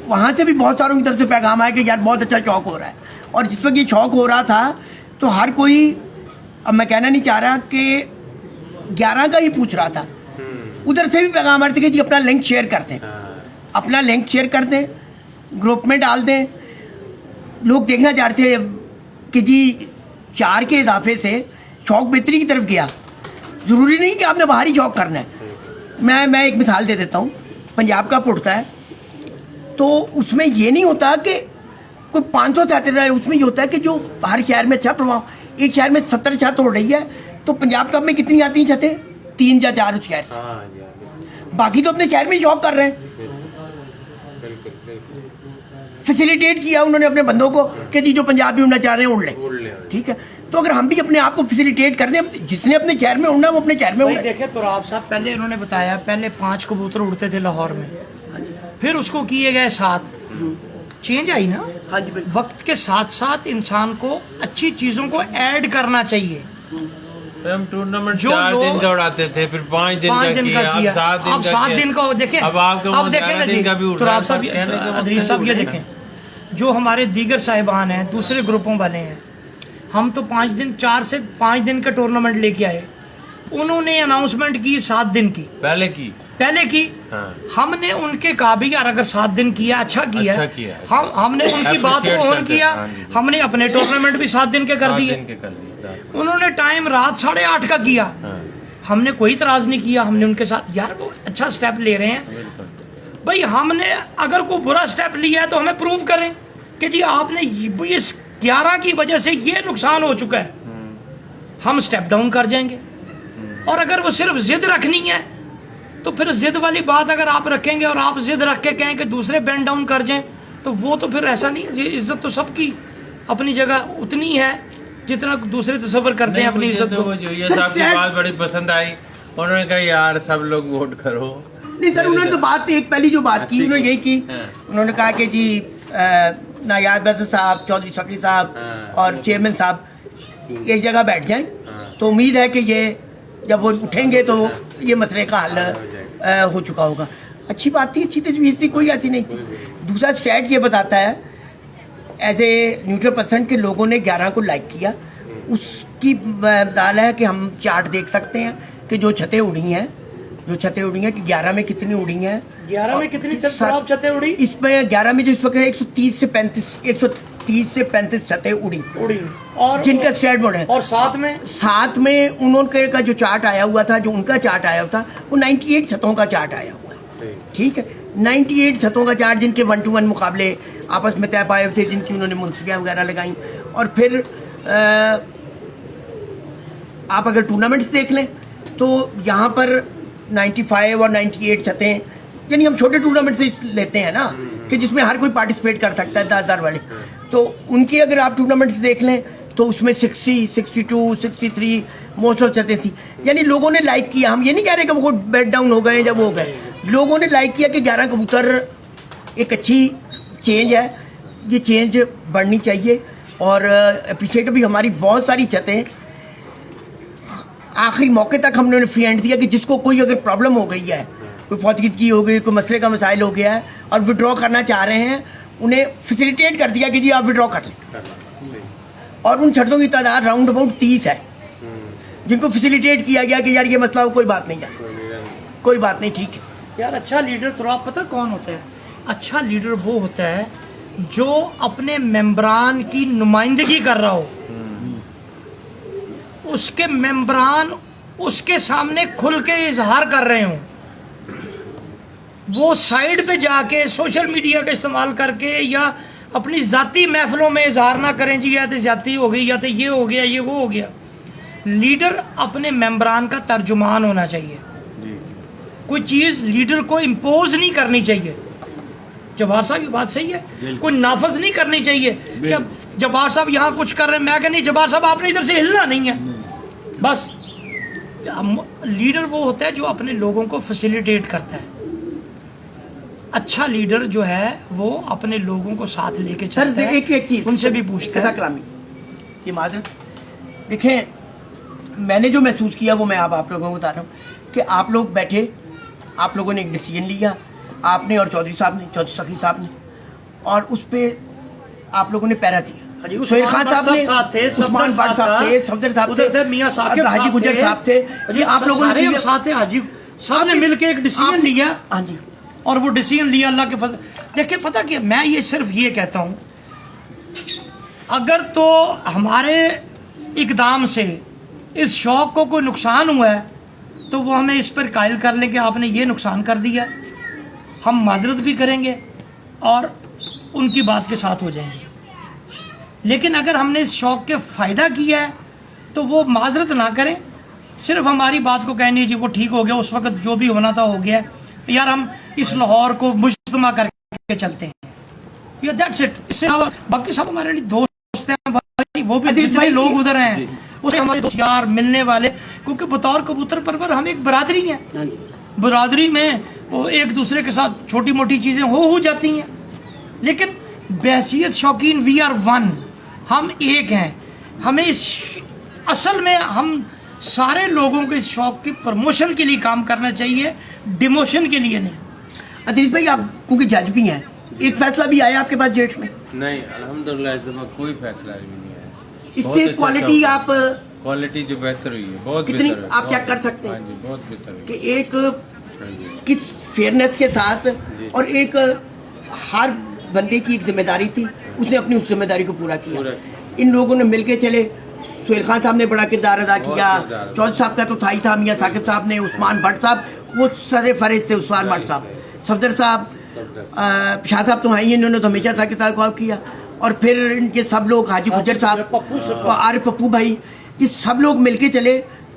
[SPEAKER 1] वहाँ से भी बहुत सारों की तरफ से पैगाम आया कि यार बहुत अच्छा शौक हो रहा है। और जिस वक्त ये शौक हो रहा था तो हर कोई, अब मैं कहना नहीं चाह रहा कि 11 का ही पूछ रहा था, उधर से भी पैगाम आ रहे थे कि जी अपना लिंक शेयर कर दें, अपना लिंक शेयर कर दें, ग्रुप में डाल दें। लोग देखना चाह रहे थे कि जी 4 के इजाफे से शौक बेहतरी की तरफ गया। ज़रूरी नहीं कि आपने बाहरी शौक करना है। मैं एक मिसाल दे देता हूँ। पंजाब का उड़ता है तो उसमें ये नहीं होता कि कोई 500 छात्र रहे, उसमें ये होता है कि जो हर शहर में अच्छा प्रभाव, एक शहर में 70 छत उड़ रही है तो पंजाब कप में कितनी आती हैं छतें? 3 या 4 उस शहर से। बाकी तो अपने शहर में ही शौक कर रहे हैं। फैसिलिटेट किया उन्होंने अपने बंदों को कि जी जो पंजाब में उड़ना चाह रहे हैं उड़ लें, ठीक है। तो अगर हम भी अपने आप को फैसिलिटेट कर दें, जिसने अपने शहर में उड़ना वो अपने शहर में उड़े।
[SPEAKER 2] देखे तुराब साहब, पहले इन्होंने बताया पहले 5 कबूतर उड़ते थे लाहौर में, फिर उसको किए गए 7। चेंज आई ना।
[SPEAKER 1] हाँ जी,
[SPEAKER 2] वक्त के साथ साथ इंसान को अच्छी चीजों को ऐड करना चाहिए।
[SPEAKER 4] हम टूर्नामेंट 4 दिन का उड़ाते थे, फिर 5 दिन का किया, अब 7 दिन का देखें।
[SPEAKER 2] अब देखें ना जी, तो आप सब अदरीस साहब ये देखें, जो हमारे दीगर साहिबान हैं, दूसरे ग्रुपों वाले हैं, हम तो 4 से 5 दिन का टूर्नामेंट लेके आए। उन्होंने अनाउंसमेंट की 7 दिन की, पहले की
[SPEAKER 4] हाँ।
[SPEAKER 2] हमने उनके कहा भी यार अगर 7 दिन किया अच्छा किया, हमने उनकी बात को ऑन किया। हमने अपने टूर्नामेंट भी 7 दिन के कर दिए। उन्होंने टाइम रात 8:30 का किया। हमने कोई इतराज नहीं किया। हमने उनके साथ यार वो अच्छा स्टेप ले रहे हैं भाई, हमने अगर कोई बुरा स्टेप लिया है तो हमें प्रूव करें कि जी आपने इस 11 की वजह से ये नुकसान हो चुका है, हम स्टेप डाउन कर जाएंगे। और अगर वो सिर्फ जिद रखनी है तो फिर जिद वाली बात अगर आप रखेंगे और आप जिद रख के कहें कि दूसरे बैंड डाउन कर जाएं, तो वो तो फिर ऐसा नहीं है। इज्जत तो सबकी अपनी जगह उतनी है जितना दूसरे तस्वर करते हैं अपनी इज्जत को।
[SPEAKER 4] ये साहब की बात बड़ी पसंद आई। उन्होंने कहा यार सब लोग वोट करो।
[SPEAKER 1] नहीं सर, उन्होंने तो बात एक पहली जो बात की उन्होंने यही की। उन्होंने कहा कि जी नायाब बदर साहब, चौधरी शफी साहब और चेयरमैन साहब एक जगह बैठ जाएं, तो उम्मीद है कि ये जब वो उठेंगे तो ये मसले का हल हो चुका होगा। अच्छी बात थी, अच्छी तजवीज़ थी, कोई ऐसी नहीं थी। दूसरा स्टैट ये बताता है एज ए न्यूट्रल परसेंट के लोगों ने 11 को लाइक किया। उसकी मिसाल है कि हम चार्ट देख सकते हैं कि जो छतें उड़ी हैं कि 11 में कितनी उड़ी हैं।
[SPEAKER 2] 11 में कितनी छतें उड़ी?
[SPEAKER 1] इसमें 11 में जो इस वक्त 130 से 35 छतें उड़ी
[SPEAKER 2] और
[SPEAKER 1] जिनका स्टेट बोर्ड है।
[SPEAKER 2] और साथ में
[SPEAKER 1] उन्होंने का जो चार्ट आया हुआ था, जो उनका चार्ट आया हुआ था, वो 98 छतों का चार्ट आया हुआ है। ठीक है, 98 छतों का चार्ट जिनके 1-to-1 मुकाबले आपस में तय पाए थे, जिनकी उन्होंने मुंसिफियाँ वगैरह लगाई। और फिर आप अगर टूर्नामेंट्स देख लें तो यहाँ पर 95 और 98 छतें, यानी हम छोटे टूर्नामेंट से लेते हैं ना कि जिसमें हर कोई पार्टिसिपेट कर सकता है, 10,000 वाले। तो उनकी अगर आप टूर्नामेंट्स देख लें तो उसमें 60, 62, 63 मोस्ट ऑफ छतें थी। यानी लोगों ने लाइक किया। हम ये नहीं कह रहे कि वो बेड डाउन हो गए जब हो गए, लोगों ने लाइक किया कि 11 कबूतर एक अच्छी चेंज है, ये चेंज बढ़नी चाहिए। और अप्रिशिएट भी हमारी बहुत सारी छतें आखिरी मौके तक हमने फ्री हैंड दिया कि जिसको कोई अगर प्रॉब्लम हो गई है, कोई फौतगी हो गई, कोई मसले का मसाइल हो गया है और विड्रॉ करना चाह रहे हैं, उन्हें फैसिलिटेट कर दिया कि जी आप विड्रॉ कर लें। और उन छतों की तादाद राउंड अबाउट 30 है जिनको फैसिलिटेट किया गया कि यार ये मसला कोई बात नहीं है, कोई बात नहीं, ठीक है।
[SPEAKER 2] यार अच्छा लीडर तो आप पता कौन होता है? अच्छा लीडर वो होता है जो अपने मेंबरान की नुमाइंदगी कर रहा हो, उसके मेंबरान उसके सामने खुल के इजहार कर रहे हो, वो साइड पे जाके सोशल मीडिया का इस्तेमाल करके या अपनी जाती महफिलों में इजहार ना करें जी या तो जाती हो गई, या तो ये हो गया, ये वो हो गया। लीडर अपने मेंबरान का तर्जुमान होना चाहिए। कोई चीज़ लीडर को इम्पोज नहीं करनी चाहिए। जवाहर साहब की बात सही है, कोई नाफज नहीं करनी चाहिए। जब जवाहर साहब यहाँ कुछ कर रहे हैं, मैं कहनी जवाहर साहब आपने इधर से हिलना नहीं है। बस लीडर वो होता है जो अपने लोगों को फैसिलिटेट करता है। अच्छा लीडर जो है वो अपने लोगों को साथ लेके चलता है।
[SPEAKER 1] एक चीज
[SPEAKER 2] उनसे भी पूछता है
[SPEAKER 1] कलामी ये माजरत देखें, मैंने जो महसूस किया वो मैं आप लोगों को बता रहा हूँ कि आप लोग बैठे, आप लोगों ने एक डिसीजन लिया, आपने और चौधरी साहब ने, चौधरी सखी साहब ने, और उस पर आप लोगों ने पैरा दिया। सोहेल खान साहब ने, उस्मान भट्ट साहब थे, सफदर साहब थे,
[SPEAKER 2] मियां साकिब
[SPEAKER 1] हाजी गुजर साहब थे, ये आप लोगों ने
[SPEAKER 2] साथ हाजी साहब ने मिलकर एक डिसीजन लिया।
[SPEAKER 1] हाँ जी,
[SPEAKER 2] और वो डिसीजन लिया अल्लाह के फजल। देखिए पता क्या, मैं ये सिर्फ ये कहता हूँ, अगर तो हमारे इकदाम से इस शौक को कोई नुकसान हुआ है तो वो हमें इस पर कायल कर लें कि आपने ये नुकसान कर दिया, हम माजरत भी करेंगे और उनकी बात के साथ हो जाएंगे। लेकिन अगर हमने इस शौक के फ़ायदा किया है तो वो माजरत ना करें, सिर्फ हमारी बात को कहनी जी वो ठीक हो गया, उस वक्त जो भी होना था हो गया, यार हम इस लाहौर को मुज्तमा करके चलते हैं, या दैट्स इट। इससे बाकी सब हमारे लिए दोस्त हैं भाई, वो भी जितने लोग उधर हैं उसे हमारे दोस्त यार मिलने वाले, क्योंकि बतौर कबूतर परवर हम एक बरादरी हैं। बरादरी में वो एक दूसरे के साथ छोटी मोटी चीज़ें हो जाती हैं, लेकिन बहसीत शौकीन वी आर वन, हम एक हैं। हमें इस असल में हम सारे लोगों को इस शौक की प्रमोशन के लिए काम करना चाहिए, डिमोशन के लिए नहीं।
[SPEAKER 1] अदील भाई आप क्योंकि जज भी हैं, एक फैसला भी आया आपके पास जेठ में?
[SPEAKER 4] नहीं अल्हम्दुलिल्लाह इस दफा कोई फैसला भी नहीं आया।
[SPEAKER 1] इससे
[SPEAKER 4] बहुत अच्छा
[SPEAKER 1] क्वालिटी
[SPEAKER 4] हुआ।
[SPEAKER 1] आप
[SPEAKER 4] क्वालिटी जो बेहतर हुई है, बहुत
[SPEAKER 1] कितनी
[SPEAKER 4] बेहतर है,
[SPEAKER 1] आप चेक
[SPEAKER 4] बहुत-
[SPEAKER 1] कर सकते हैं?
[SPEAKER 4] हाँ जी, बहुत बेहतर हुई
[SPEAKER 1] कि एक
[SPEAKER 4] हाँ जी।
[SPEAKER 1] किस फेयरनेस के साथ और एक हर बंदे की एक जिम्मेदारी थी, उसने अपनी उस जिम्मेदारी को पूरा किया।
[SPEAKER 4] पूरा।
[SPEAKER 1] इन लोगों ने मिलके चले। सुहेल खान साहब ने बड़ा किरदार अदा किया,
[SPEAKER 4] किरदार।
[SPEAKER 1] चौधरी साहब का तो था ही था, मियाँ साकिब साहब ने, उस्मान भट्ट साहब वो सरे फरेज थे, उस्मान भट्ट साहब, सफदर साहब, शाह साहब तो हैं ही, इन्होंने तो हमेशा साकिब साहब को किया। और फिर इनके सब लोग, हाजी गुजर साहब, आरिफ पप्पू भाई, ये सब लोग मिलके चले,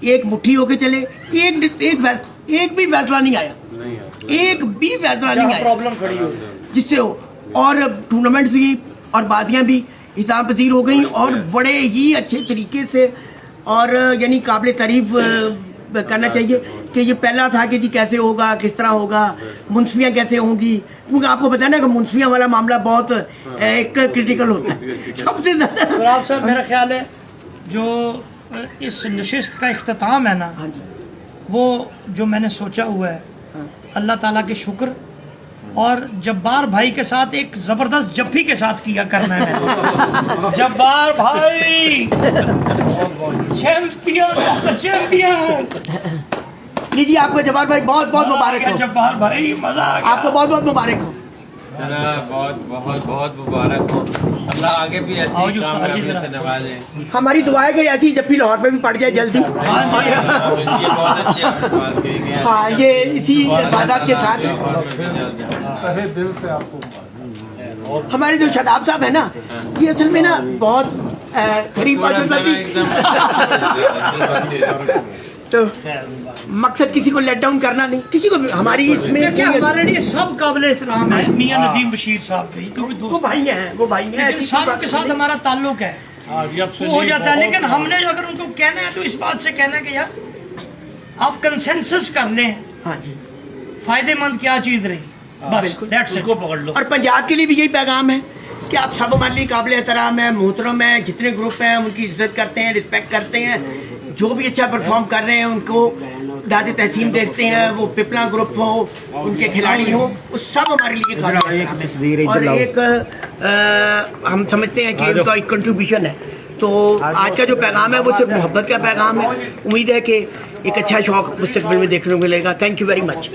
[SPEAKER 1] एक मुट्ठी होके चले। एक भी फैसला नहीं आया, एक भी फैसला नहीं आया
[SPEAKER 2] प्रॉब्लम खड़ी हो
[SPEAKER 1] जिससे हो। और टूर्नामेंट्स भी और बाजियां भी हिसाब पजीर हो गई और बड़े ही अच्छे तरीके से। और यानी काबिल तारीफ करना चाहिए कि ये पहला था कि जी कैसे होगा, किस तरह होगा, मुंसफियाँ कैसे होंगी, क्योंकि आपको पता है ना कि मुंसफियाँ वाला मामला बहुत एक क्रिटिकल होता है सबसे ज़्यादा।
[SPEAKER 2] तो आप साहब मेरा ख्याल है जो इस नशिस्त का इख्तिताम है ना,
[SPEAKER 1] हाँ जी,
[SPEAKER 2] वो जो मैंने सोचा हुआ है, अल्लाह ताला के शुक्र और जब्बार भाई के साथ एक जबरदस्त जफ्फी के साथ किया करना है मैंने। जब्बार भाई चैंपियन चैंपियन।
[SPEAKER 1] लीजिए आपको जब्बार भाई बहुत बहुत मुबारक हो,
[SPEAKER 2] जब्बार भाई मजा आ गया।
[SPEAKER 1] आपको बहुत बहुत मुबारक हो।
[SPEAKER 4] जनाब बहुत बहुत बहुत मुबारक हो, अल्लाह आगे भी ऐसे ही कामयाबी से नवाजे।
[SPEAKER 1] हमारी दुआ है कि ऐसी जफ्फी लाहौर में भी पड़ जाए जल्दी।
[SPEAKER 4] ये बहुत अच्छी आपने बात कही कि
[SPEAKER 1] हाँ, ये इसी इबादत के साथ
[SPEAKER 6] तहे दिल से आपको
[SPEAKER 1] हमारे जो शदाब साहब है ना, ये असल में ना बहुत गरीब तो मकसद किसी को लेट डाउन करना नहीं, किसी को भी हमारी इसमें
[SPEAKER 2] देखिए हमारे लिए सब काबिल एहतराम है मियां नदीम बशीर साहब भी, तो भी
[SPEAKER 1] वो
[SPEAKER 2] दोस्त
[SPEAKER 1] भाई हैं, वो भाई हैं,
[SPEAKER 2] लेकिन
[SPEAKER 1] ऐसी
[SPEAKER 2] सारों
[SPEAKER 1] बात
[SPEAKER 2] के साथ
[SPEAKER 1] नहीं।
[SPEAKER 2] हमारा ताल्लुक है, वो हो जाता है। लेकिन हमने अगर उनको कहना है तो इस बात से कहना है कि यार आप कंसेंसस कर लें,
[SPEAKER 1] हाँ जी,
[SPEAKER 2] फायदेमंद क्या चीज रही, बस दैट्स इट, पकड़ लो।
[SPEAKER 1] और पंजाब के लिए भी यही पैगाम है कि आप सब हमारे लिए काबिल एहतराम है, मोहतरम है, जितने ग्रुप हैं उनकी इज्जत करते हैं, रिस्पेक्ट करते हैं, जो भी अच्छा परफॉर्म कर रहे हैं उनको दाद तहसीन देखते हैं, वो पिपला ग्रुप हो, उनके खिलाड़ी हो, वो सब हमारे लिए काबिल एहतराम है। और एक हम समझते हैं कि उनका एक कंट्रीब्यूशन है। तो आज का जो पैगाम है वो सिर्फ मोहब्बत का पैगाम है। उम्मीद है कि एक अच्छा शौक मुस्तकबिल में देखने को मिलेगा। Thank you very much.